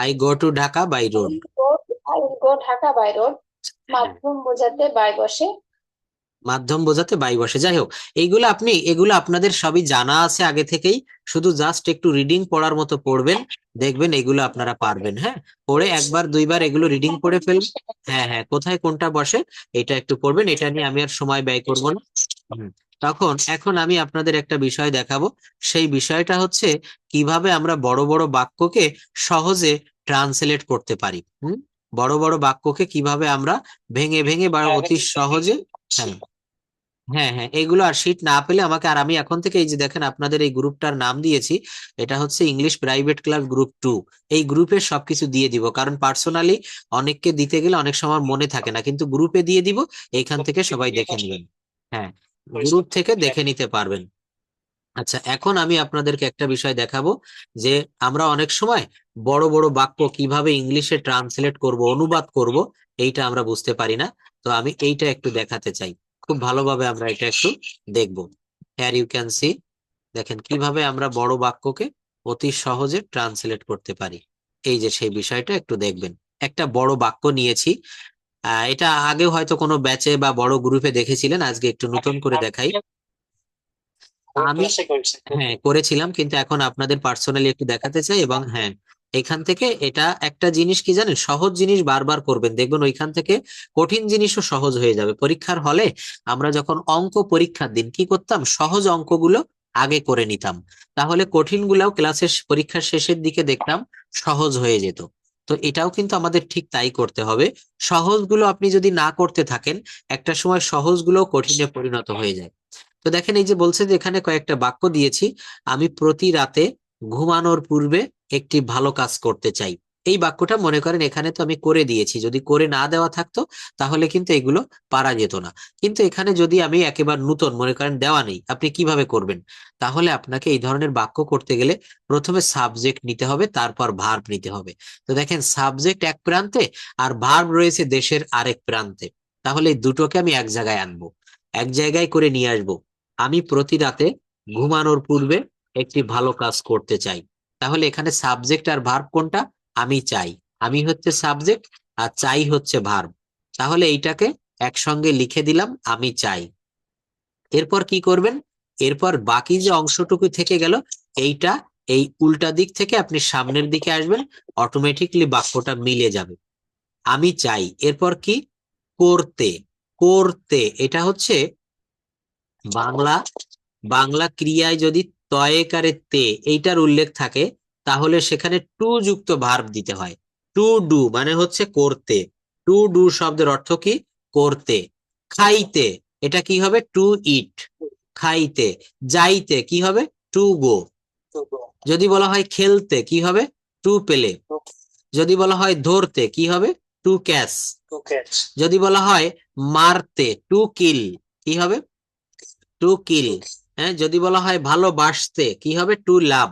I go to Dhaka by road, I will go Dhaka by road, মাধ্যম বোঝাতে বাই বসে। মাধ্যম বোঝাতে বাই বসে। যাই হোক, এগুলো আপনাদের সবই জানা আছে আগে থেকেই, শুধু জাস্ট একটু রিডিং পড়ার মতো পড়বেন, দেখবেন এগুলো আপনারা পারবেন। হ্যাঁ, পড়ে একবার দুইবার এগুলো রিডিং করে ফেলবেন। হ্যাঁ হ্যাঁ, কোথায় কোনটা বসে এটা একটু পড়বেন, এটা নিয়ে আমি আর সময় ব্যয় করব না। এখন আমি আপনাদের একটা বিষয় দেখাবো, সেই বিষয়টা হচ্ছে কিভাবে আমরা বড় বড় বাক্যকে সহজে ট্রান্সলেট করতে পারি। বড় বড় বাক্যকে কিভাবে আমরা ভেঙে ভেঙে বা অতি সহজে, হ্যাঁ হ্যাঁ হ্যাঁ, এগুলো আর শীট না পেলে আমাকে, আর আমি এখন থেকে এই যে দেখেন আপনাদের এই গ্রুপটার নাম দিয়েছি, এটা হচ্ছে ইংলিশ প্রাইভেট ক্লাস গ্রুপ 2। এই গ্রুপে সবকিছু দিয়ে দিব, কারণ পার্সোনালি অনেককে দিতে গেলে অনেক সময় মনে থাকে না, কিন্তু গ্রুপে দিয়ে দিব, এইখান থেকে সবাই দেখে নেবেন। হ্যাঁ, গ্রুপ থেকে দেখে নিতে পারবেন। আচ্ছা, এখন আমি আপনাদেরকে একটা বিষয় দেখাবো, যে আমরা অনেক সময় বড় বড় বাক্য কিভাবে ইংলিশে ট্রান্সলেট করব, অনুবাদ করব, এইটা আমরা বুঝতে পারি না। তো আমি এইটা একটু দেখাতে চাই, খুব ভালোভাবে আমরা এটা একটু দেখবো। হিয়ার ইউ ক্যান সি, দেখেন কিভাবে আমরা বড় বাক্যকে অতি সহজে ট্রান্সলেট করতে পারি। এই যে সেই বিষয়টা একটু দেখবেন। একটা বড় বাক্য নিয়েছি, এটা আগেও হয়তো কোনো ব্যাচে বা বড় গ্রুপে দেখেছিলেন, আজকে একটু নতুন করে দেখাই। আমি হ্যাঁ করেছিলাম, কিন্তু এখন আপনাদের পার্সোনালি একটু দেখাতে চাই। এবং হ্যাঁ, এখান থেকে এটা একটা জিনিস কি জানেন, সহজ জিনিস বারবার করবেন, দেখবেন ওইখান থেকে কঠিন জিনিসও সহজ হয়ে যাবে। পরীক্ষার হলে আমরা যখন অঙ্ক পরীক্ষার দিন কি করতাম, সহজ অঙ্কগুলো আগে করে নিতাম, তাহলে কঠিন গুলাও ক্লাসের পরীক্ষার শেষের দিকে দেখতাম সহজ হয়ে যেত। তো এটাও কিন্তু আমাদের ঠিক তাই করতে হবে। সহজগুলো আপনি যদি না করতে থাকেন, একটা সময় সহজগুলো কঠিনে পরিণত হয়ে যায়। তো দেখেন, এই যে বলছে যে এখানে কয়েকটা বাক্য দিয়েছি, আমি প্রতি রাতে ঘুমানোর পূর্বে একটি ভালো কাজ করতে চাই। এই বাক্যটা মনে করেন এখানে তো আমি করে দিয়েছি, যদি করে না দেওয়া থাকতো তাহলে কিন্তু এগুলো পারা যেত না। কিন্তু এখানে যদি আমি একেবারে নতুন মনে করেন, দেওয়া নেই, আপনি কিভাবে করবেন? তাহলে আপনাকে এই ধরনের বাক্য করতে গেলে প্রথমে সাবজেক্ট নিতে হবে, তারপর ভার্ব নিতে হবে। তো দেখেন, সাবজেক্ট এক প্রান্তে আর ভার্ব রয়েছে দেশের আরেক প্রান্তে, তাহলে এই দুটোকে আমি এক জায়গায় আনবো, এক জায়গায় করে নিয়ে আসবো। আমি প্রতি রাতে ঘুমানোর পূর্বে একটি ভালো কাজ করতে চাই। তাহলে এখানে সাবজেক্ট আর ভার্ব কোনটা? আমি চাই। আমি হচ্ছে সাবজেক্ট আর চাই হচ্ছে ভার্ব। তাহলে এইটাকে একসঙ্গে লিখে দিলাম, আমি চাই। এরপর কি করবেন? এরপর বাকি যে অংশটুকু থেকে গেল, এইটা এই উল্টা দিক থেকে আপনি সামনের দিকে আসবেন, অটোমেটিকলি বাক্যটা মিলে যাবে। আমি চাই, এরপর কি? করতে। করতে এটা হচ্ছে বাংলা, বাংলা ক্রিয়ায় যদি তয়েকারে তে এইটার উল্লেখ থাকে, তাহলে সেখানে টু যুক্ত ভার্ব দিতে হয়। টু ডু মানে হচ্ছে করতে। টু ডু শব্দের অর্থ কি? করতে। খাইতে এটা কি হবে? টু ইট। খাইতে। যাইতে কি হবে? To go. যদি বলা হয় খেলতে কি হবে? টু পেলে। যদি বলা হয় ধরতে কি হবে? To catch. যদি বলা হয় মারতে, টু কিল কি হবে? To kill. হ্যাঁ, যদি বলা হয় ভালোবাসতে কি হবে? টু লাভ।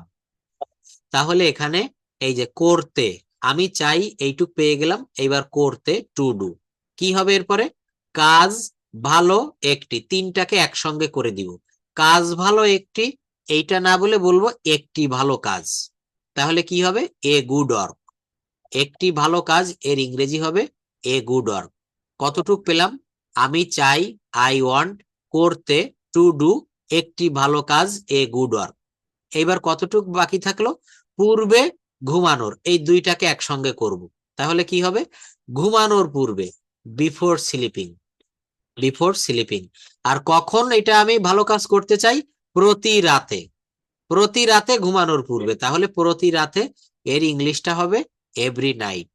তাহলে এখানে এই যে করতে, আমি চাই এইটুক পেয়ে গেলাম, এইবার করতে টু ডু কি হবে? এরপরে কাজ ভালো একটি, তিনটাকে একসঙ্গে করে দিব। কাজ ভালো একটি, এইটা না বলে বলবো একটি ভালো কাজ। তাহলে কি হবে? এ গুড ওয়ার্ক। একটি ভালো কাজ এর ইংরেজি হবে এ গুড ওয়ার্ক। কতটুক পেলাম? আমি চাই, আই ওয়ান্ট, করতে টু ডু একটি ভালো কাজ এ গুড ওয়ার্ক। এইবার কতটুক বাকি থাকলো? পূর্বে ঘুমানোর, এই দুইটাকে একসঙ্গে করব। তাহলে কি হবে? ঘুমানোর পূর্বে, বিফোর স্লিপিং। Before sleeping. আর কখন এটা আমি ভালো কাজ করতে চাই? প্রতি রাতে। প্রতি রাতে ঘুমানোর পূর্বে, তাহলে প্রতি রাতে এর ইংলিশটা হবে এভরি নাইট।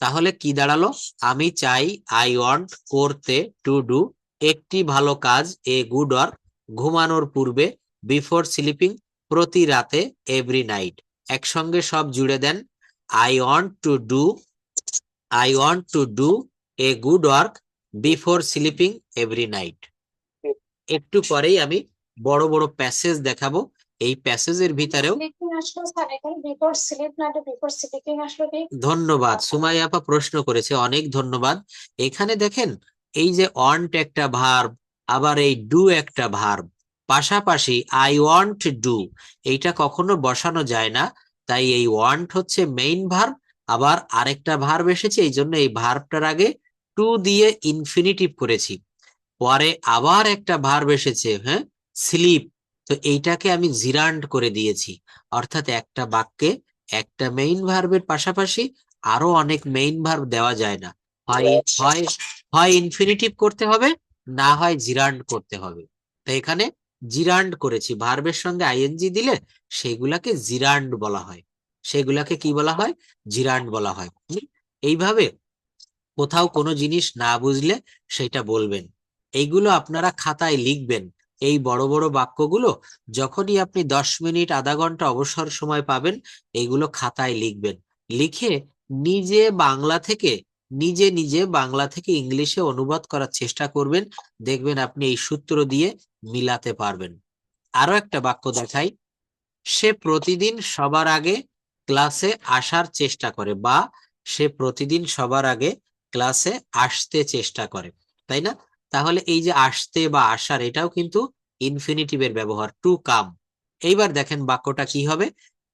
তাহলে কি দাঁড়ালো? আমি চাই, আই ওয়ান্ট, করতে টু ডু একটি ভালো কাজ এ গুড ওয়ার্ক, ঘুমানোর পূর্বে বিফোর স্লিপিং, প্রতি রাতে এভরি নাইট। একসঙ্গে সব জুড়ে দেন। I want to do, I want to do a good work before sleeping every night. একটু পরেই আমি বড় বড় প্যাসেজ দেখাবো, এই প্যাসেজের ভিতরেও। ধন্যবাদ, সুমাই আপা প্রশ্ন করেছে, অনেক ধন্যবাদ। এখানে দেখেন, এই যে ওয়ান্ট একটা ভার্ব, আবার এই ডু একটা ভার্ব, পাশাপাশি আই ওয়ান্ট ডু, এইটা কখনো বসানো যায় না। তাই এই ওয়ান্ট হচ্ছে মেইন ভার্ব, আবার আরেকটা ভার্ব এসেছে, এই জন্য এই ভার্বটার আগে টু দিয়ে ইনফিনিটিভ করেছি। পরে আবার একটা ভার্ব এসেছে, হ্যাঁ, স্লিপ। তো এইটাকে আমি জিরান্ড করে দিয়েছি। অর্থাৎ একটা বাক্যে একটা মেইন ভার্বের পাশাপাশি আরো অনেক মেইন ভার্ব দেওয়া যায় না, হয় হয় হয় ইনফিনিটিভ করতে হবে, না হয় জিরান্ড করতে হবে। তো এখানে জিরান্ড করেছি, ভার্বের সঙ্গে আইএনজি দিলে সেগুলাকে জিরান্ড বলা হয়। সেগুলাকে কি বলা হয়? জিরান্ড বলা হয়। এইভাবে কোথাও কোনো জিনিস না বুঝলে সেটা বলবেন। এইগুলো আপনারা খাতায় লিখবেন। এই বড় বড় বাক্যগুলো যখনই আপনি 10 মিনিট আধা ঘন্টা অবসর সময় পাবেন, এইগুলো খাতায় লিখবেন। লিখে নিজে বাংলা থেকে, নিজে নিজে বাংলা থেকে ইংলিশে অনুবাদ করার চেষ্টা করবেন। দেখবেন আপনি এই সূত্র দিয়ে মিলাতে পারবেন। আরো একটা বাক্য দেখাই। সে প্রতিদিন সবার আগে ক্লাসে আসার চেষ্টা করে, বা সে প্রতিদিন সবার আগে ক্লাসে আসতে চেষ্টা করে, তাই না? তাহলে এই যে আসতে বা আসার, এটাও কিন্তু ইনফিনিটিভের ব্যবহার, টু কাম। এইবার দেখেন বাক্যটা কি হবে।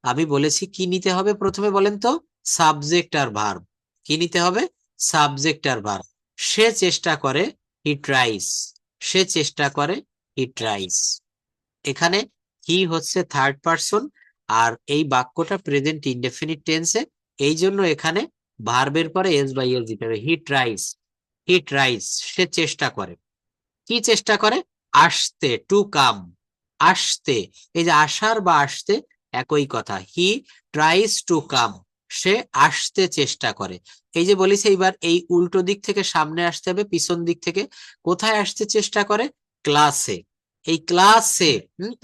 আমি বলেছি কি নিতে হবে, প্রথমে বলেন তো, সাবজেক্ট আর ভার্ব। কি নিতে হবে? সাবজেক্ট আর ভার্ব। সে চেষ্টা করে, হি ট্রাইস। সে চেষ্টা করে, হি ট্রাইস। এখানে হি হচ্ছে থার্ড পারসন, আর এই বাক্যটা প্রেজেন্ট ইনডেফিনিট টেন্সে, এই জন্য এখানে ভার্বের পরে এস বাই এস দিতে হবে। হি ট্রাইস, হি ট্রাইস, সে চেষ্টা করে। কি চেষ্টা করে? আসতে, টু কাম। আসতে, এই যে আসার বা আসতে একই কথা। হি ট্রাইস টু কাম, সে আসতে চেষ্টা করে। এই যে বলিস, এইবার এই উল্টো দিক থেকে সামনে আসতে হবে, পিছন দিক থেকে। কোথায় আসতে চেষ্টা করে? ক্লাসে। এই ক্লাসে,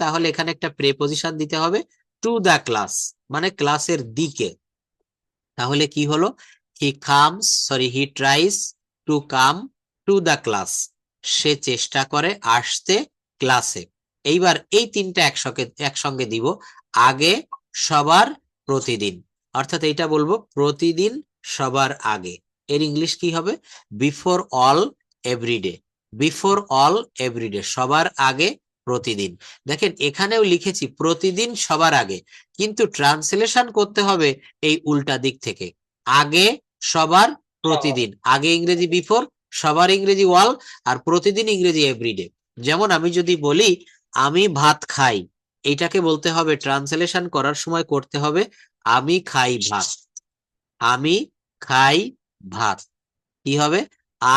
তাহলে এখানে একটা প্রেপজিশন দিতে হবে, টু দা ক্লাস, মানে ক্লাসের দিকে। তাহলে কি হলো? He tries to come to the class. সে চেষ্টা করে আসতে ক্লাসে। এইবার এই তিনটা একসঙ্গে দিব। আগে, সবার, প্রতিদিন। অর্থাৎ এইটা বলবো প্রতিদিন সবার আগে। এর ইংলিশ কি হবে? Before all everyday. Before all everyday, সবার আগে, প্রতিদিন। দেখেন এখানেও লিখেছি প্রতিদিন সবার আগে, কিন্তু ট্রান্সলেশন করতে হবে এই উল্টা দিক থেকে। আগে, সবার, প্রতিদিন। আগে ইংরেজি বিফোর, সবার ইংরেজি ওয়াল, আর প্রতিদিন ইংরেজি এভরিডে। যেমন আমি যদি বলি আমি ভাত খাই, এইটাকে বলতে হবে, ট্রান্সলেশন করার সময় করতে হবে আমি খাই ভাত। আমি খাই ভাত। কি হবে?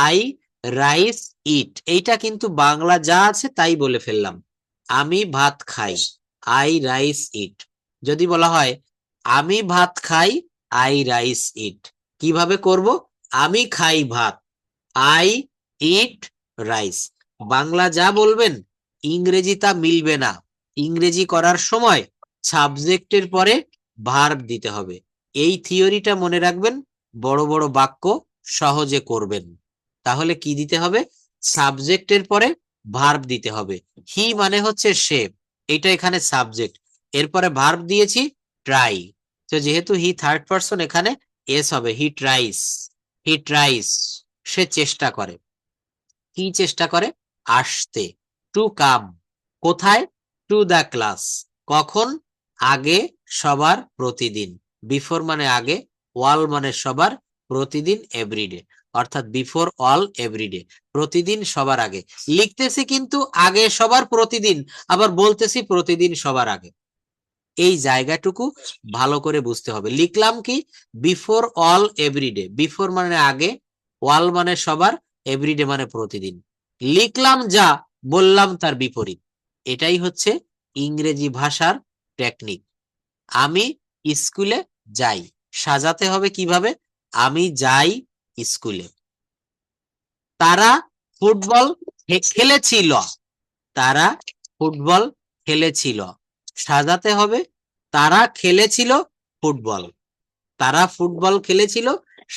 I rice eat. এইটা কিন্তু বাংলা যা আছে তাই বলে ফেললাম। আমি ভাত খাই, আই রাইস ইট। যদি বলা হয় আমি ভাত খাই, আই রাইস ইট, কিভাবে করব? আমি খাই ভাত, আই ইট রাইস। বাংলা যা বলবেন ইংরেজি তা মিলবে না। ইংরেজি করার সময় সাবজেক্টের পরে ভার্ব দিতে হবে। এই থিওরিটা মনে রাখবেন, বড় বড় বাক্য সহজে করবেন। তাহলে কি দিতে হবে? সাবজেক্টের পরে ভার্ব দিতে হবে। হি মানে হচ্ছে সে, এটা এখানে সাবজেক্ট। এরপরে ভার্ব দিয়েছি ট্রাই। তো যেহেতু হি থার্ড পারসন, এখানে এস হবে। হি ট্রাইস, হি ট্রাইস, সে চেষ্টা করে। কি চেষ্টা করে? আসতে। টু কাম, কোথায়? টু দা ক্লাস, কখন? আগে, সবার, প্রতিদিন। বিফোর মানে আগে, ওয়াল মানে সবার, প্রতিদিন এভরিডে। অর্থাৎ বিফোর অল এভরিডে, প্রতিদিন সবার আগে। লিখতেছি কিন্তু আগে সবার, প্রতিদিন, আবার বলতেছি প্রতিদিন সবার আগে। এই জায়গাটুকু ভালো করে বুঝতে হবে। লিখলাম কি? Before all everyday. বিফোর মানে আগে, ওয়াল মানে সবার, এভরিডে মানে প্রতিদিন। লিখলাম যা, বললাম তার বিপরীত। এটাই হচ্ছে ইংরেজি ভাষার টেকনিক। আমি স্কুলে যাই, সাজাতে হবে কিভাবে? আমি যাই স্কুলে। তারা ফুটবল খেলেছিল, তারা ফুটবল খেলেছিল, সাজাতে হবে তারা খেলেছিল ফুটবল। তারা ফুটবল খেলেছিল,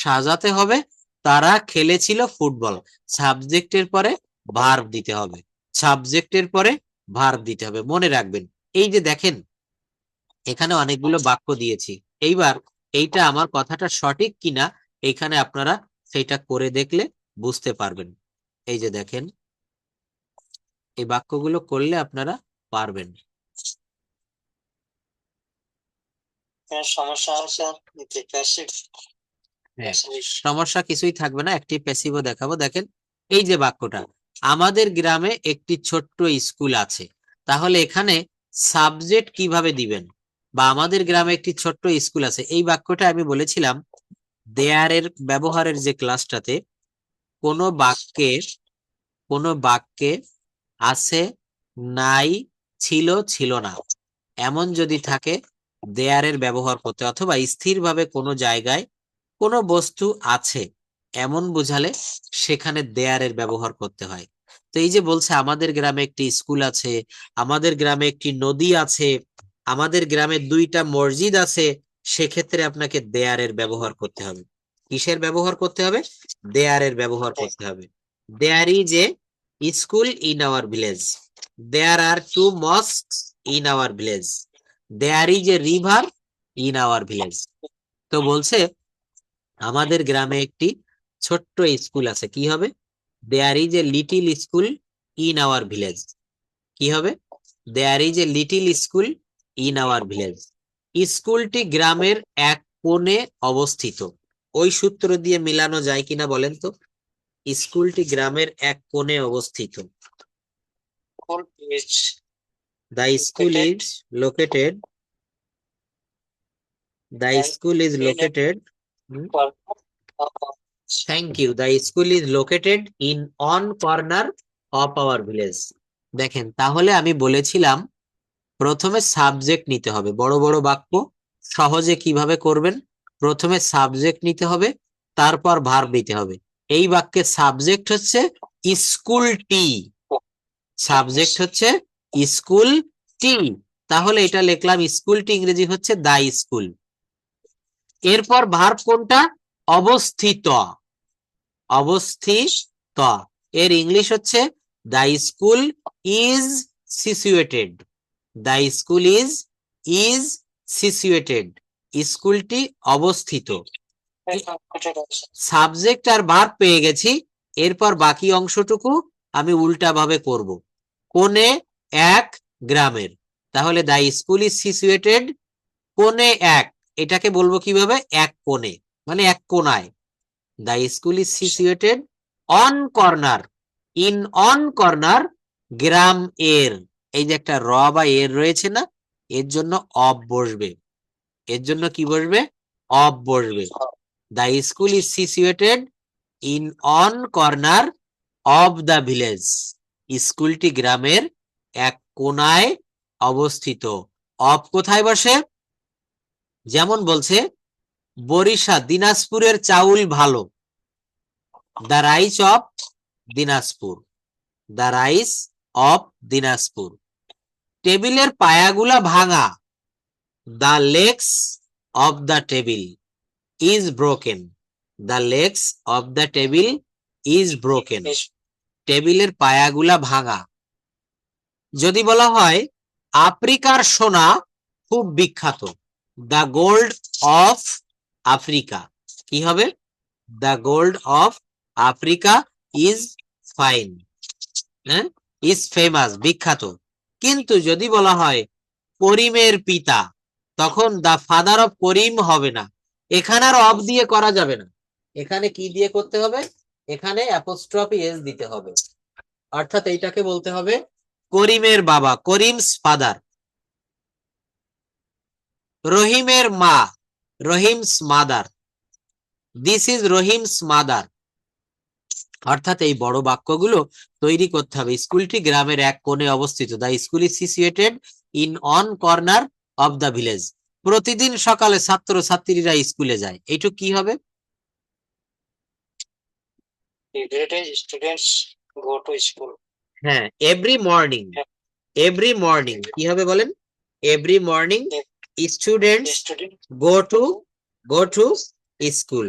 সাজাতে হবে তারা খেলেছিল ফুটবল। সাবজেক্টের পরে ভার্ব দিতে হবে, সাবজেক্টের পরে ভার্ব দিতে হবে, মনে রাখবেন। এই যে দেখেন এখানে অনেকগুলো বাক্য দিয়েছি। এইবার এইটা আমার কথাটা সঠিক কিনা এইখানে আপনারা সেটা করে দেখলে বুঝতে পারবেন। এই যে দেখেন, এই বাক্যগুলো করলে আপনারা পারবেন। সমস্যা হচ্ছে সমস্যা কিছুই থাকবে না, একটি প্যাসিভও দেখাবো। দেখেন এই যে বাক্যটা, আমাদের গ্রামে একটি ছোট্ট স্কুল আছে। তাহলে এখানে সাবজেক্ট কিভাবে দিবেন? বা আমাদের গ্রামে একটি ছোট্ট স্কুল আছে, এই বাক্যটা আমি বলেছিলাম দেয়ারের ব্যবহারের যে ক্লাসটাতে, কোনো বাক্যে আছে, নাই, ছিল, ছিল না, এমন যদি থাকে দেয়ারের ব্যবহার করতে, অথবা স্থিরভাবে কোনো জায়গায় কোনো বস্তু আছে এমন বোঝালে সেখানে দেয়ারের ব্যবহার করতে হয়। তো এই যে বলছে আমাদের গ্রামে একটি স্কুল আছে, আমাদের গ্রামে একটি নদী আছে, আমাদের গ্রামে 2টা মসজিদ আছে, সেক্ষেত্রে আপনাকে দেয়ারের ব্যবহার করতে হবে। কিসের ব্যবহার করতে হবে? দেয়ারের ব্যবহার করতে হবে। There is a school in our village, there are 2 mosques in our village, there is a river in our village. তো বলছে আমাদের গ্রামে একটি ছোট্ট স্কুল আছে, কি হবে? There is a little school in our village. কি হবে? There is a little school in our village. স্কুলটি গ্রামের এক কোণে অবস্থিত। ওই সূত্র দিয়ে মিলানো যায় কিনা বলেন তো? স্কুলটি গ্রামের এক কোণে অবস্থিত। School is the school located is located, the school is in a located, corner of thank you, the school is located in on corner of our village. দেখেন, তাহলে আমি বলেছিলাম প্রথমে সাবজেক্ট নিতে হবে। বড় বড় বাক্য সহজে কিভাবে করবেন? প্রথমে সাবজেক্ট নিতে হবে, তারপর ভার্ব নিতে হবে। এই বাক্যের সাবজেক্ট হচ্ছে স্কুলটি, সাবজেক্ট হচ্ছে স্কুলটি। তাহলে এটা লিখলাম স্কুলটি ইংরেজি হচ্ছে দা স্কুল। এরপর ভার্ব কোনটা? অবস্থিত, অবস্থিত। এর ইংলিশ হচ্ছে the school is situated, the school is situated, স্কুলটি অবস্থিত। সাবজেক্ট আর ভার্ব পেয়ে গেছি, এরপর বাকি অংশটুকু আমি উল্টা ভাবে করব। কোণে এক গ্রামের, তাহলে দা স্কুল ইজ সিচুয়েটেড কোণে এক, এটাকে বলবো কিভাবে? এক কোণে, মানে এক কোণায়। The school is situated on corner, in on corner গ্রাম এর। এই যে একটা র বা এর রয়েছে না, এর জন্য অব বসবে, এর জন্য কি বসবে? অব বসবে। The school is situated in on corner of the village, স্কুলটি গ্রামের এক কোণায় অবস্থিত। অফ কোথায় বসে? যেমন বলছে বরিশা, দিনাজপুরের চাউল ভালো, the rice of Dinajpur, the rice of Dinajpur. টেবিলের পায়াগুলা ভাঙা, the legs of the table is broken, the legs of the table is broken. টেবিলের পায়াগুলা ভাঙা। যদি বলা হয় আফ্রিকার সোনা খুব বিখ্যাত, দ্য গোল্ড অফ আফ্রিকা, কি হবে? The gold of Africa is fine, হ্যাঁ, ইজ ফেমাস, বিখ্যাত। কিন্তু যদি বলা হয় করিমের পিতা, তখন দা ফাদার অফ করিম হবে না, এখানে আর অফ দিয়ে করা যাবে না, এখানে কি দিয়ে করতে হবে? এখানে অ্যাপোস্ট্রফি এস দিতে হবে, অর্থাৎ এইটাকে বলতে হবে করিমের বাবা, করিমস ফাদার। রহিমের মা, Rahim's mother, this is Rahim's mother. অর্থাৎ এই বড় বাক্যগুলো তৈরি করতে হবে। স্কুলটি গ্রামের এক কোণে অবস্থিত, the school is situated in on corner of the village. প্রতিদিন সকালে ছাত্র ছাত্রীরা স্কুলে যায়, এইটুকু কি হবে? Everyday students go to school. হ্যাঁ, এভরি মর্নিং, এভরি মর্নিং কি হবে বলেন? Every morning students Student go to school.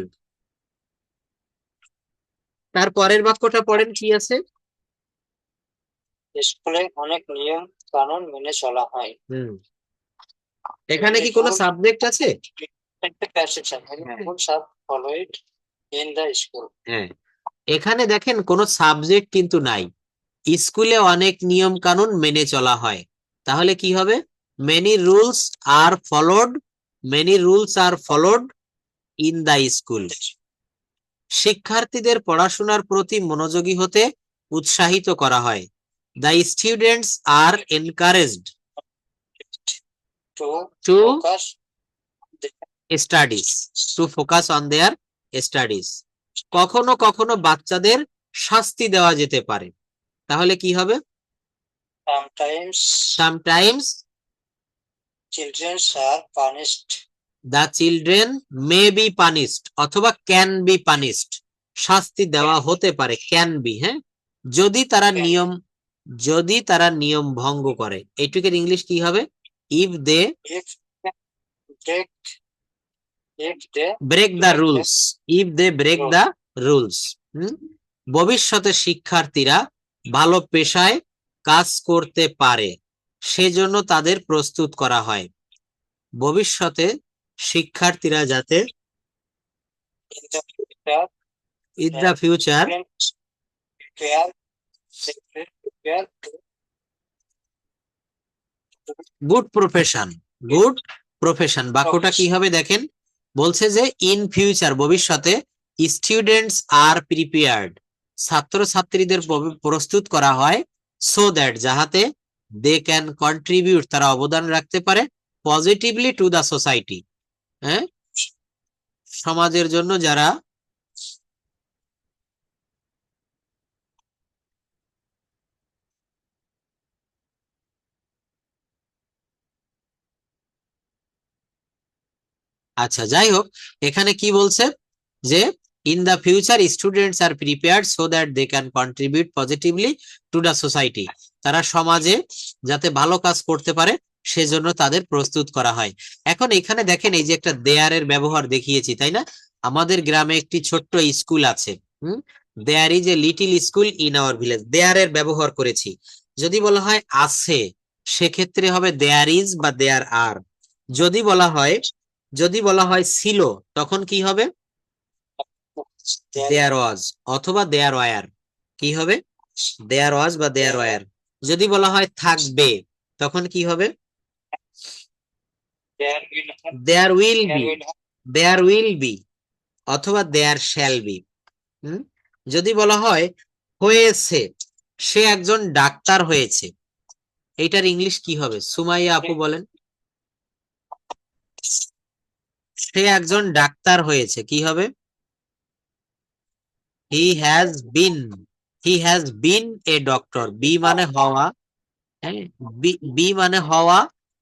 তার পরের বাক্যটা পড়েন, কি আছে? স্কুলে অনেক নিয়ম কানুন মেনে চলা হয়। এখানে কি কোনো সাবজেক্ট আছে? Followed in the school. হ্যাঁ, এখানে দেখেন কোনো সাবজেক্ট কিন্তু নাই। স্কুলে অনেক নিয়ম কানুন মেনে চলা হয়, তাহলে কি হবে? Many rules are followed, many rules are followed in the school. শিক্ষার্থীদের পড়াশোনার প্রতি মনোযোগী হতে উৎসাহিত করা হয়, the students are encouraged To to focus studies, to focus on their studies. কখনো কখনো বাচ্চাদের শাস্তি দেওয়া যেতে পারে, তাহলে কি হবে? sometimes sometimes children are punished. The children may be punished অথবা ক্যান বি পানিশড, শাস্তি দেওয়া হতে পারে, ক্যান বি, হ্যাঁ, যদি তারা নিয়ম ভঙ্গ করে। এইটুকের ইংলিশ কি হবে? If they If they break the rules, if they break the rules. ভবিষ্যতে শিক্ষার্থীরা ভালো পেশায় কাজ করতে পারে, সেজন্য তাদের প্রস্তুত করা হয়। ভবিষ্যতে শিক্ষার্থীরা যাতে in the future in the future prepare- prepare to good profession, good profession বাক্যটা কি হবে দেখেন, বলছে যে ইন ফিউচার ভবিষ্যতে স্টুডেন্টস আর প্রিপেয়ার্ড ছাত্রছাত্রীদের প্রস্তুত করা হয় সো দ্যাট যাহাতে দে ক্যান কন্ট্রিবিউট তারা অবদান রাখতে পারে পজিটিভলি টু দা সোসাইটি, হ্যাঁ সমাজের জন্য যারা আচ্ছা যাই হোক এখানে কি বলছে যে in the future students are prepared so that they can contribute positively to the society তারা সমাজে যাতে ভালো কাজ করতে পারে সেজন্য তাদের প্রস্তুত করা হয়। এখন এখানে দেখেন এই যে একটা দেয়ারের ব্যবহার দেখিয়েছি তাই না, আমাদের গ্রামে একটি ছোট্ট স্কুল আছে, there is a little school in our village, দেয়ারের ব্যবহার করেছি। যদি বলা হয় আছে সেক্ষেত্রে হবে দেয়ার ইজ বা দেয়ার আর, যদি বলা হয় ছিল তখন কি হবে দেয়ার ওয়াজ অথবা দেয়ার ওয়ার, কি হবে দেয়ার ওয়াজ বা দেয়ার ওয়ার। যদি বলা হয় থাকবে তখন কি হবে there will be, there will be অথবা দেয়ার শ্যাল বি। যদি বলা হয় হয়েছে সে একজন ডাক্তার হয়েছে, এইটার ইংলিশ কি হবে সুমাইয়া আপু বলেন, সে একজন ডাক্তার হয়েছে কি হবে he has been a doctor, be মানে হওয়া, হ্যাঁ বি মানে হওয়া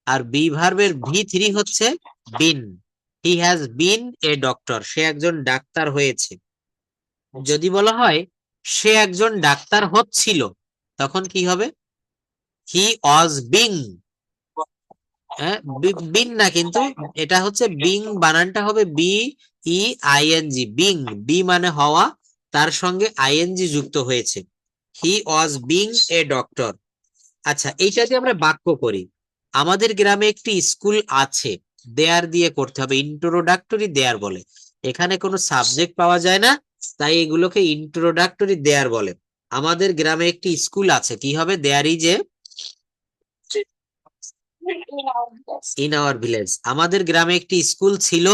আর বি ভার্বের V3 হচ্ছে বিন, হি হ্যাজ বিন এ ডক্টর সে একজন ডাক্তার হয়েছে। যদি বলা হয় সে একজন ডাক্তার হচ্ছিল তখন কি হবে হি ওয়াজ বিং, হ্যাঁ বিন না কিন্তু এটা হচ্ছে বিং, বানানটা হবে BEING বিং, বি মানে হওয়া তার সঙ্গে আইএনজি যুক্ত হয়েছে, হি ওয়াজ বিং এ ডক্টর। আচ্ছা এইটা দিয়ে আমরা বাক্য করি, আমাদের গ্রামে একটি স্কুল আছে, দেয়ার দিয়ে করতে হবে, ইন্ট্রোডাক্টরি দেয়ার বলে, এখানে কোনো সাবজেক্ট পাওয়া যায় না তাই এগুলোকে ইন্ট্রোডাক্টরি দেয়ার বলে। আমাদের গ্রামে একটি স্কুল আছে কি হবে there is a in our village, আমাদের গ্রামে একটি স্কুল ছিল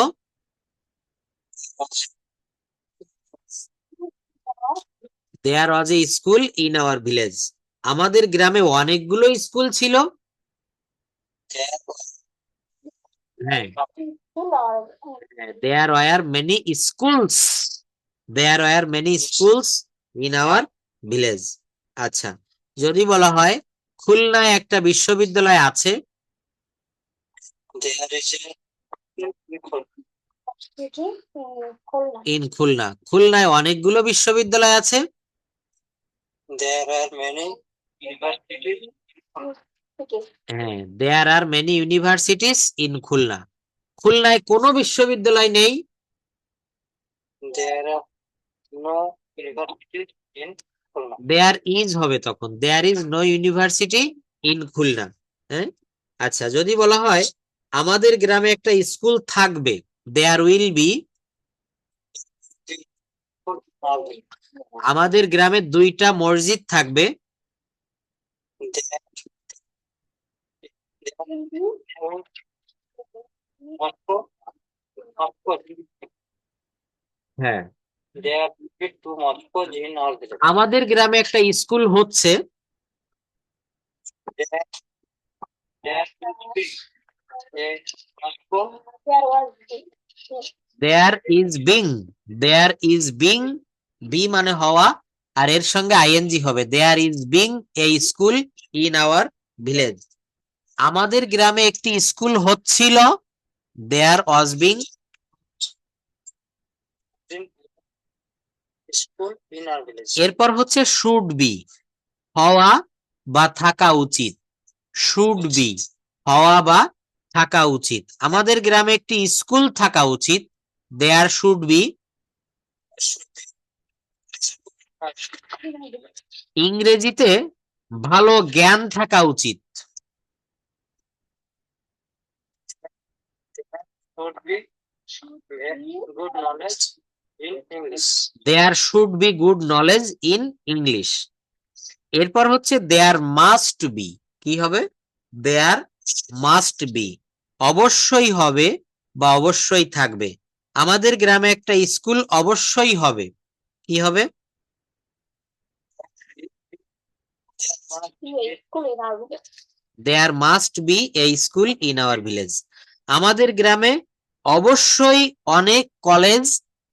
there was a school in our village, আমাদের গ্রামে অনেকগুলো স্কুল ছিল, হ্যাঁ there were many schools, there were many schools in our village. আচ্ছা যদি বলা হয় খুলনায় একটা বিশ্ববিদ্যালয় আছে, ইন খুলনা, খুলনায় অনেকগুলো বিশ্ববিদ্যালয় আছে, হ্যাঁ there are many universities in Khulna, খুলনায় কোনো বিশ্ববিদ্যালয় নেই, দেয়ার ইজ হবে তখন there is no university in Khulna, হ্যাঁ। আচ্ছা যদি বলা হয় আমাদের গ্রামে একটা স্কুল থাকবে দেয়ার উইল বি, আমাদের গ্রামে 2টা মসজিদ থাকবে, হ্যাঁ আমাদের গ্রামে একটা স্কুল হচ্ছে, দেয়ার ইজ বিং বি মানে হওয়া আর এর সঙ্গে আইএনজি হবে there is being a school in our village, আমাদের গ্রামে একটি স্কুল হচ্ছিল দেয়ার ওয়াজ বিং, এরপর হচ্ছে শুড বি হওয়া বা থাকা উচিত, শুড বি হওয়া বা থাকা উচিত, আমাদের গ্রামে একটি স্কুল থাকা উচিত দেয়ার শুড বি, ইংরেজিতে ভালো জ্ঞান থাকা উচিত, there should be good knowledge in English. এরপর হচ্ছে দেয়ার মাস্ট বি, কি হবে দেয়ার মাস্ট বি, অবশ্যই হবে বা অবশ্যই থাকবে। আমাদের গ্রামে একটা স্কুল অবশ্যই হবে, কি হবে? School in our village. There must be a school in our village. আমাদের গ্রামে অবশ্যই অনেক কলেজ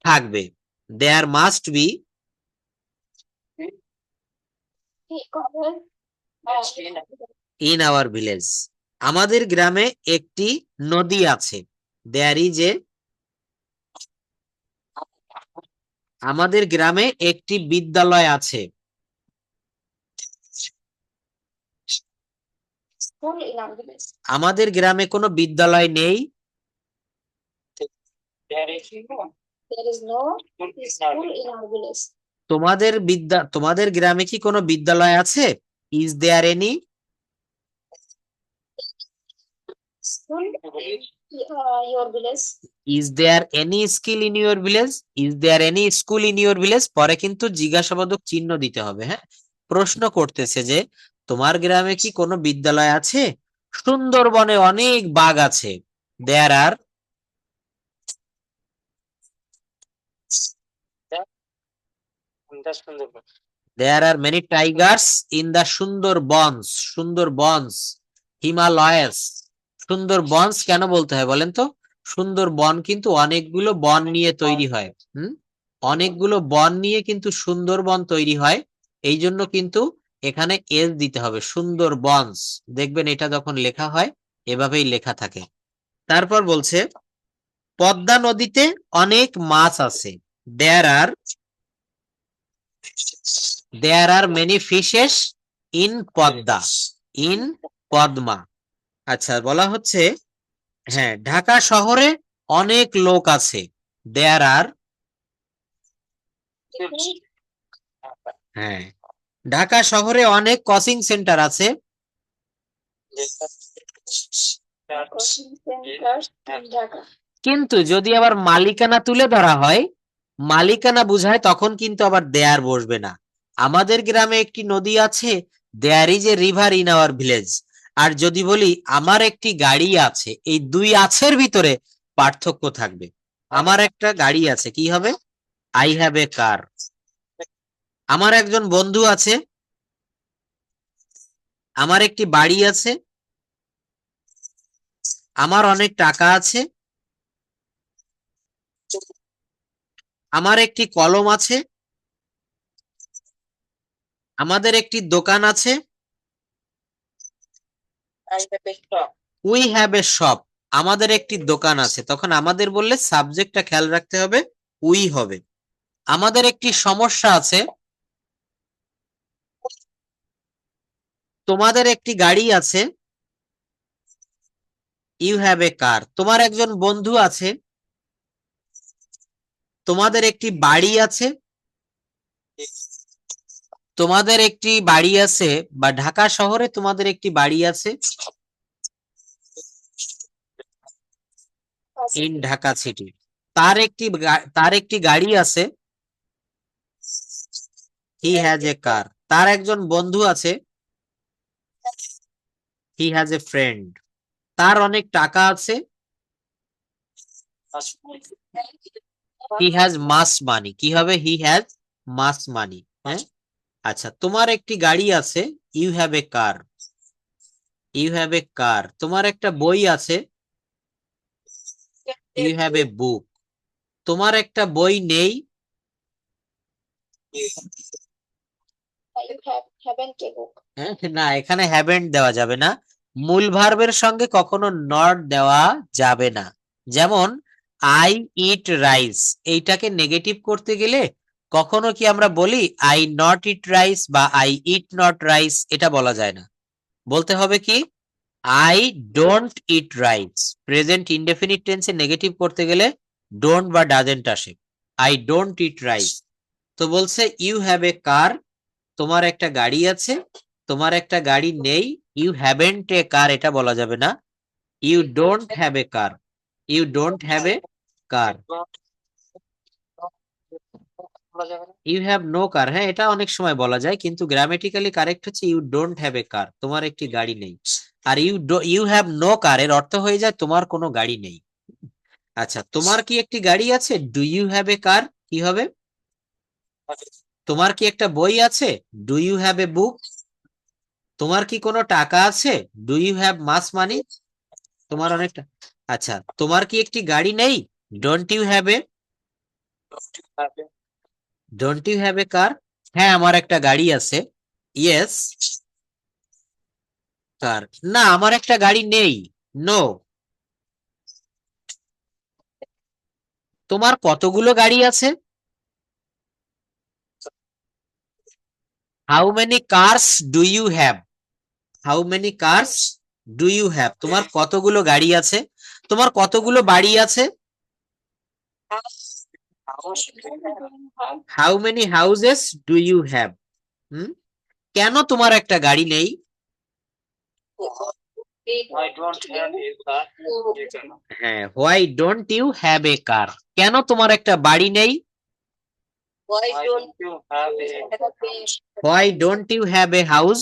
থাকবে। There must be College. In our village. আমাদের গ্রামে একটি নদী আছে। দেয়ার ইজ এ, আমাদের গ্রামে একটি বিদ্যালয় আছে। School in our village. আমাদের গ্রামে কোনো বিদ্যালয় নেই। There is There is no school in our village. তোমাদের গ্রামে কি কোনো বিদ্যালয় আছে? Is there any? School your village. Is there any skill in your village? Is there any school in your village? পরে কিন্তু জিজ্ঞাসাবাদক চিহ্ন দিতে হবে। হ্যাঁ, প্রশ্ন করতেছে যে তোমার গ্রামে কি কোনো বিদ্যালয় আছে? সুন্দরবনে অনেক বাঘ আছে। দেয়ার আর in the Sundarban. There are many tigers in the Sundarbans. Sundarbans, Himalayas. Sundarbans কেন বলতে হয় বলেন তো? সুন্দরবন কিন্তু অনেকগুলো বন নিয়ে তৈরি হয়। অনেকগুলো বন নিয়ে কিন্তু সুন্দরবন তৈরি হয়। এই জন্য কিন্তু এখানে এস দিতে হবে, সুন্দরবনস। দেখবেন এটা যখন লেখা হয় এভাবেই লেখা থাকে। তারপর বলছে পদ্মা নদীতে অনেক মাছ আছে। There are many fishes in Padma, in Padma. আচ্ছা, বলা হচ্ছে হ্যাঁ ঢাকা শহরে অনেক লোক আছে। There are, হ্যাঁ ঢাকা শহরে অনেক কোচিং সেন্টার আছে। Coaching centers in Dhaka. কিন্তু যদি আবার মালিকানা তুলে ধরা হয়, মালিকানা বুঝায়, তখন কিন্তু আবার দেয়ার বসবে না। আমাদের গ্রামে একটি নদী আছে। There is a river in our village. আর যদি বলি আমার একটি গাড়ি আছে, এই দুই আছের ভিতরে পার্থক্য থাকবে। আমার একটা গাড়ি আছে, কি হবে? আই হ্যাভ এ কার। আমার একজন বন্ধু আছে। আমার একটি বাড়ি আছে। আমার অনেক টাকা আছে। আমার একটি কলম আছে। আমাদের একটি দোকান আছে। We have a shop. আমাদের একটি দোকান আছে। তখন আমাদের বললে সাবজেক্টটা খেয়াল রাখতে হবে, উই হবে। আমাদের একটি সমস্যা আছে। তোমাদের একটি গাড়ি আছে। You have a car. তোমার একজন বন্ধু আছে। তোমাদের একটি বাড়ি আছে। তোমাদের একটি বাড়ি আছে, বা ঢাকা শহরে তোমাদের একটি বাড়ি আছে। In Dhaka city. তার একটি গাড়ি আছে। He has a car. তার একজন বন্ধু আছে। He has a friend. তার অনেক টাকা আছে। He has much money. কি হবে? He has much money. হ্যাঁ, আচ্ছা তোমার একটি গাড়ি আছে। You have a car. You have a car. তোমার একটা বই আছে। You have a book. তোমার একটা বই নেই। haven't a book. হ্যাঁ, না এখানে হ্যাভেন্ট দেওয়া যাবে না। মূল ভার্বের সঙ্গে কখনো নট দেওয়া যাবে না। যেমন আই ইট রাইস, এইটাকে নেগেটিভ করতে গেলে কখনো কি আমরা বলি আই নট ইট রাইস বা আই ইট নট রাইস? এটা বলা যায় না। বলতে হবে কি I don't eat rice. Present indefinite টেন্সে নেগেটিভ করতে গেলে ডোন্ট বা ডাজেন্ট আসে। I don't eat rice. তো বলছে ইউ হ্যাভ এ কার। তোমার একটা গাড়ি আছে। তোমার একটা গাড়ি নেই। ইউ হ্যাভেন্ট এ কার, এটা বলা যাবে না। You don't have a car. You don't have a car. You have no car. হ্যাঁ, এটা অনেক সময় বলা যায়, কিন্তু গ্রামেটিক্যালি কারেক্ট হচ্ছে you don't have a car. তোমার একটি গাড়ি নেই। আর ইউ হ্যাভ নো কার এর অর্থ হয়ে যায় তোমার কোনো গাড়ি নেই। আচ্ছা, তোমার কি একটি গাড়ি আছে? Do you have a car কি হবে? তোমার কি একটা বই আছে? Do you have a book? তোমার কি কোনো টাকা আছে? Do you have much money? তোমার অনেকটা। আচ্ছা, তোমার কি একটি গাড়ি নেই? Don't you have a don't you have a car? হ্যাঁ, আমার একটা গাড়ি আছে। Yes car. না, আমার একটা গাড়ি নেই। নো। তোমার কতগুলো গাড়ি আছে? How many cars do you have? How many cars do you have? তোমার কতগুলো গাড়ি আছে? তোমার কতগুলো বাড়ি আছে? How many houses do you have? কেন তোমার একটা গাড়ি নেই? হ্যাঁ, why don't you have a car? কেন তোমার একটা বাড়ি নেই? Why don't you have a house?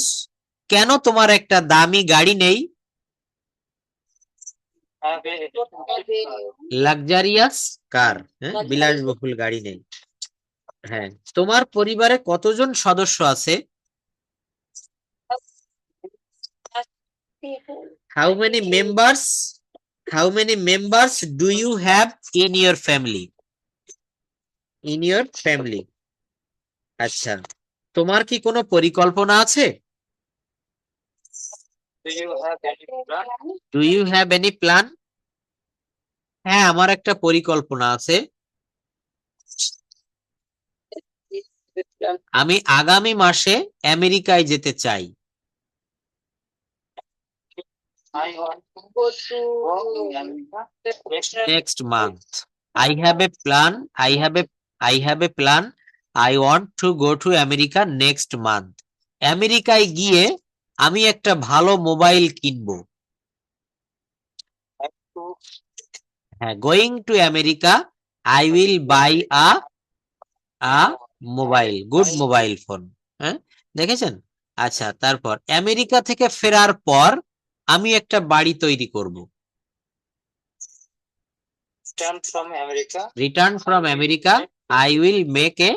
কেন তোমার একটা দামি গাড়ি নেই? লাক্সারিয়াস কার, বিলাসবহুল গাড়ি নেই। হ্যাঁ, তোমার পরিবারে কতজন সদস্য আছে? How many members do you have in your family? In your family. আচ্ছা, তোমার কি কোনো পরিকল্পনা আছে? Do you have any plan? হ্যাঁ, আমার একটা পরিকল্পনা আছে। আমি আগামী মাসে আমেরিকায় যেতে চাই। Next month. I have a plan. I have a plan. I want to go to America next month. আমেরিকায় গিয়ে আমি একটা ভালো মোবাইল কিনবো। হ্যাঁ, going to America I will buy a mobile, good mobile phone. হ্যাঁ, দেখেছেন? আচ্ছা, তারপর আমেরিকা থেকে ফেরার পর আমি একটা বাড়ি তৈরি করব। Return from America I will make a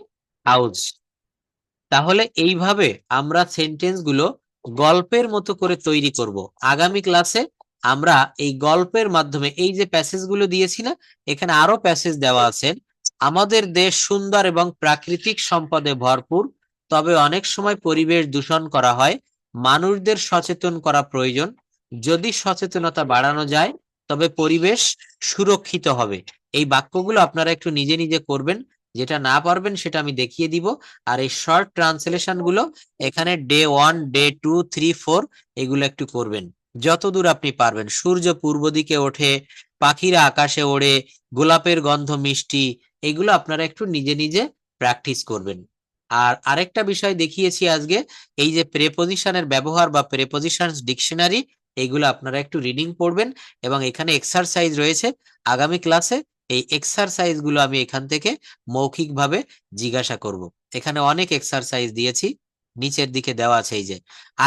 house. তাহলে এইভাবে আমরা সেন্টেন্স গুলো গল্পের মতো করে তৈরি করব। আগামী ক্লাসে আমরা এই গল্পের মাধ্যমে, এই যে প্যাসেজ গুলো দিয়েছি না, এখানে আরো প্যাসেজ দেওয়া আছে। আমাদের দেশ সুন্দর এবং প্রাকৃতিক সম্পদে ভরপুর, তবে অনেক সময় পরিবেশ দূষণ করা হয়। মানুষদের সচেতন করা প্রয়োজন। যদি সচেতনতা বাড়ানো যায় তবে পরিবেশ সুরক্ষিত হবে। এই বাক্যগুলো আপনারা একটু নিজে নিজে করবেন, যেটা না পারবেন সেটা আমি দেখিয়ে দিব। আর এই শর্ট ট্রান্সলেশন গুলো এখানে ডে 1, ডে 2, 3, 4 এগুলো একটু করবেন যতদূর আপনি পারবেন। সূর্য পূর্ব দিকে ওঠে, পাখিরা আকাশে ওড়ে, গোলাপের গন্ধ মিষ্টি, এগুলো আপনারা একটু নিজে নিজে প্র্যাকটিস করবেন। আর আরেকটা বিষয় দেখিয়েছি আজকে, এই যে প্রেপোজিশনের ব্যবহার বা প্রেপোজিশনস ডিকশনারি, এইগুলো আপনারা একটু রিডিং পড়বেন। এবং এখানে এক্সারসাইজ রয়েছে, আগামী ক্লাসে এই এক্সারসাইজ গুলো আমি এখান থেকে মৌখিকভাবে জিজ্ঞাসা করব। এখানে অনেক এক্সারসাইজ দিয়েছি, নিচের দিকে দেওয়া আছে এই যে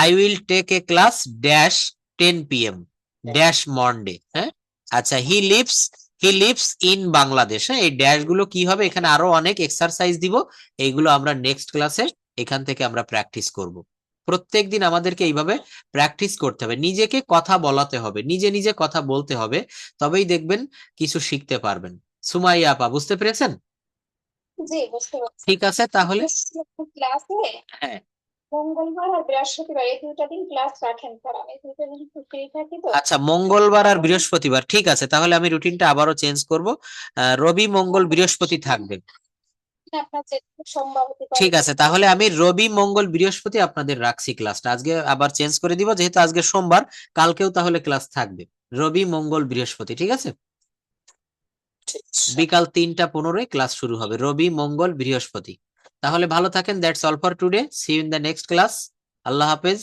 I will take a class dash 10 PM dash Monday. হ্যাঁ, আচ্ছা, হি লিভস ইন বাংলাদেশ। হ্যাঁ, এই ড্যাশ গুলো কি হবে, এখানে আরো অনেক এক্সারসাইজ দিব, এইগুলো আমরা নেক্সট ক্লাসে এখান থেকে আমরা প্র্যাকটিস করব। প্রত্যেকদিন আমাদেরকে এইভাবে প্র্যাকটিস করতে হবে, নিজেকে কথা বলাতে হবে, নিজে নিজে কথা বলতে হবে, তবেই দেখবেন কিছু শিখতে পারবেন। সুমাইয়া আপা, বুঝতে পেরেছেন? জি, বুঝতে পারছি। ঠিক আছে, তাহলে ক্লাসে হ্যাঁ, মঙ্গলবার আর বৃহস্পতিবার এই দুইটা দিন ক্লাস রাখেন স্যার, আমি দুইটা দিন একটু ফ্রি থাকি তো। আচ্ছা, মঙ্গলবার আর বৃহস্পতিবার, ঠিক আছে, তাহলে আমি রুটিনটা আবারও চেঞ্জ করব। রবি, মঙ্গল, বৃহস্পতি থাকবে। আপনার যে সোমবার হতে পারে। ঠিক আছে, তাহলে আমি রবি, মঙ্গল, বৃহস্পতি আপনাদের রাখছি ক্লাসটা। আজকে আবার চেঞ্জ করে দিব, যেহেতু আজকে সোমবার, কালকেও তাহলে ক্লাস থাকবে রবি, মঙ্গল, বৃহস্পতি। ঠিক আছে, বিকাল 3টা 15 ক্লাস শুরু হবে, রবি, মঙ্গল, বৃহস্পতি। তাহলে ভালো থাকেন। That's all for today. See you in the next class. আল্লাহ হাফেজ।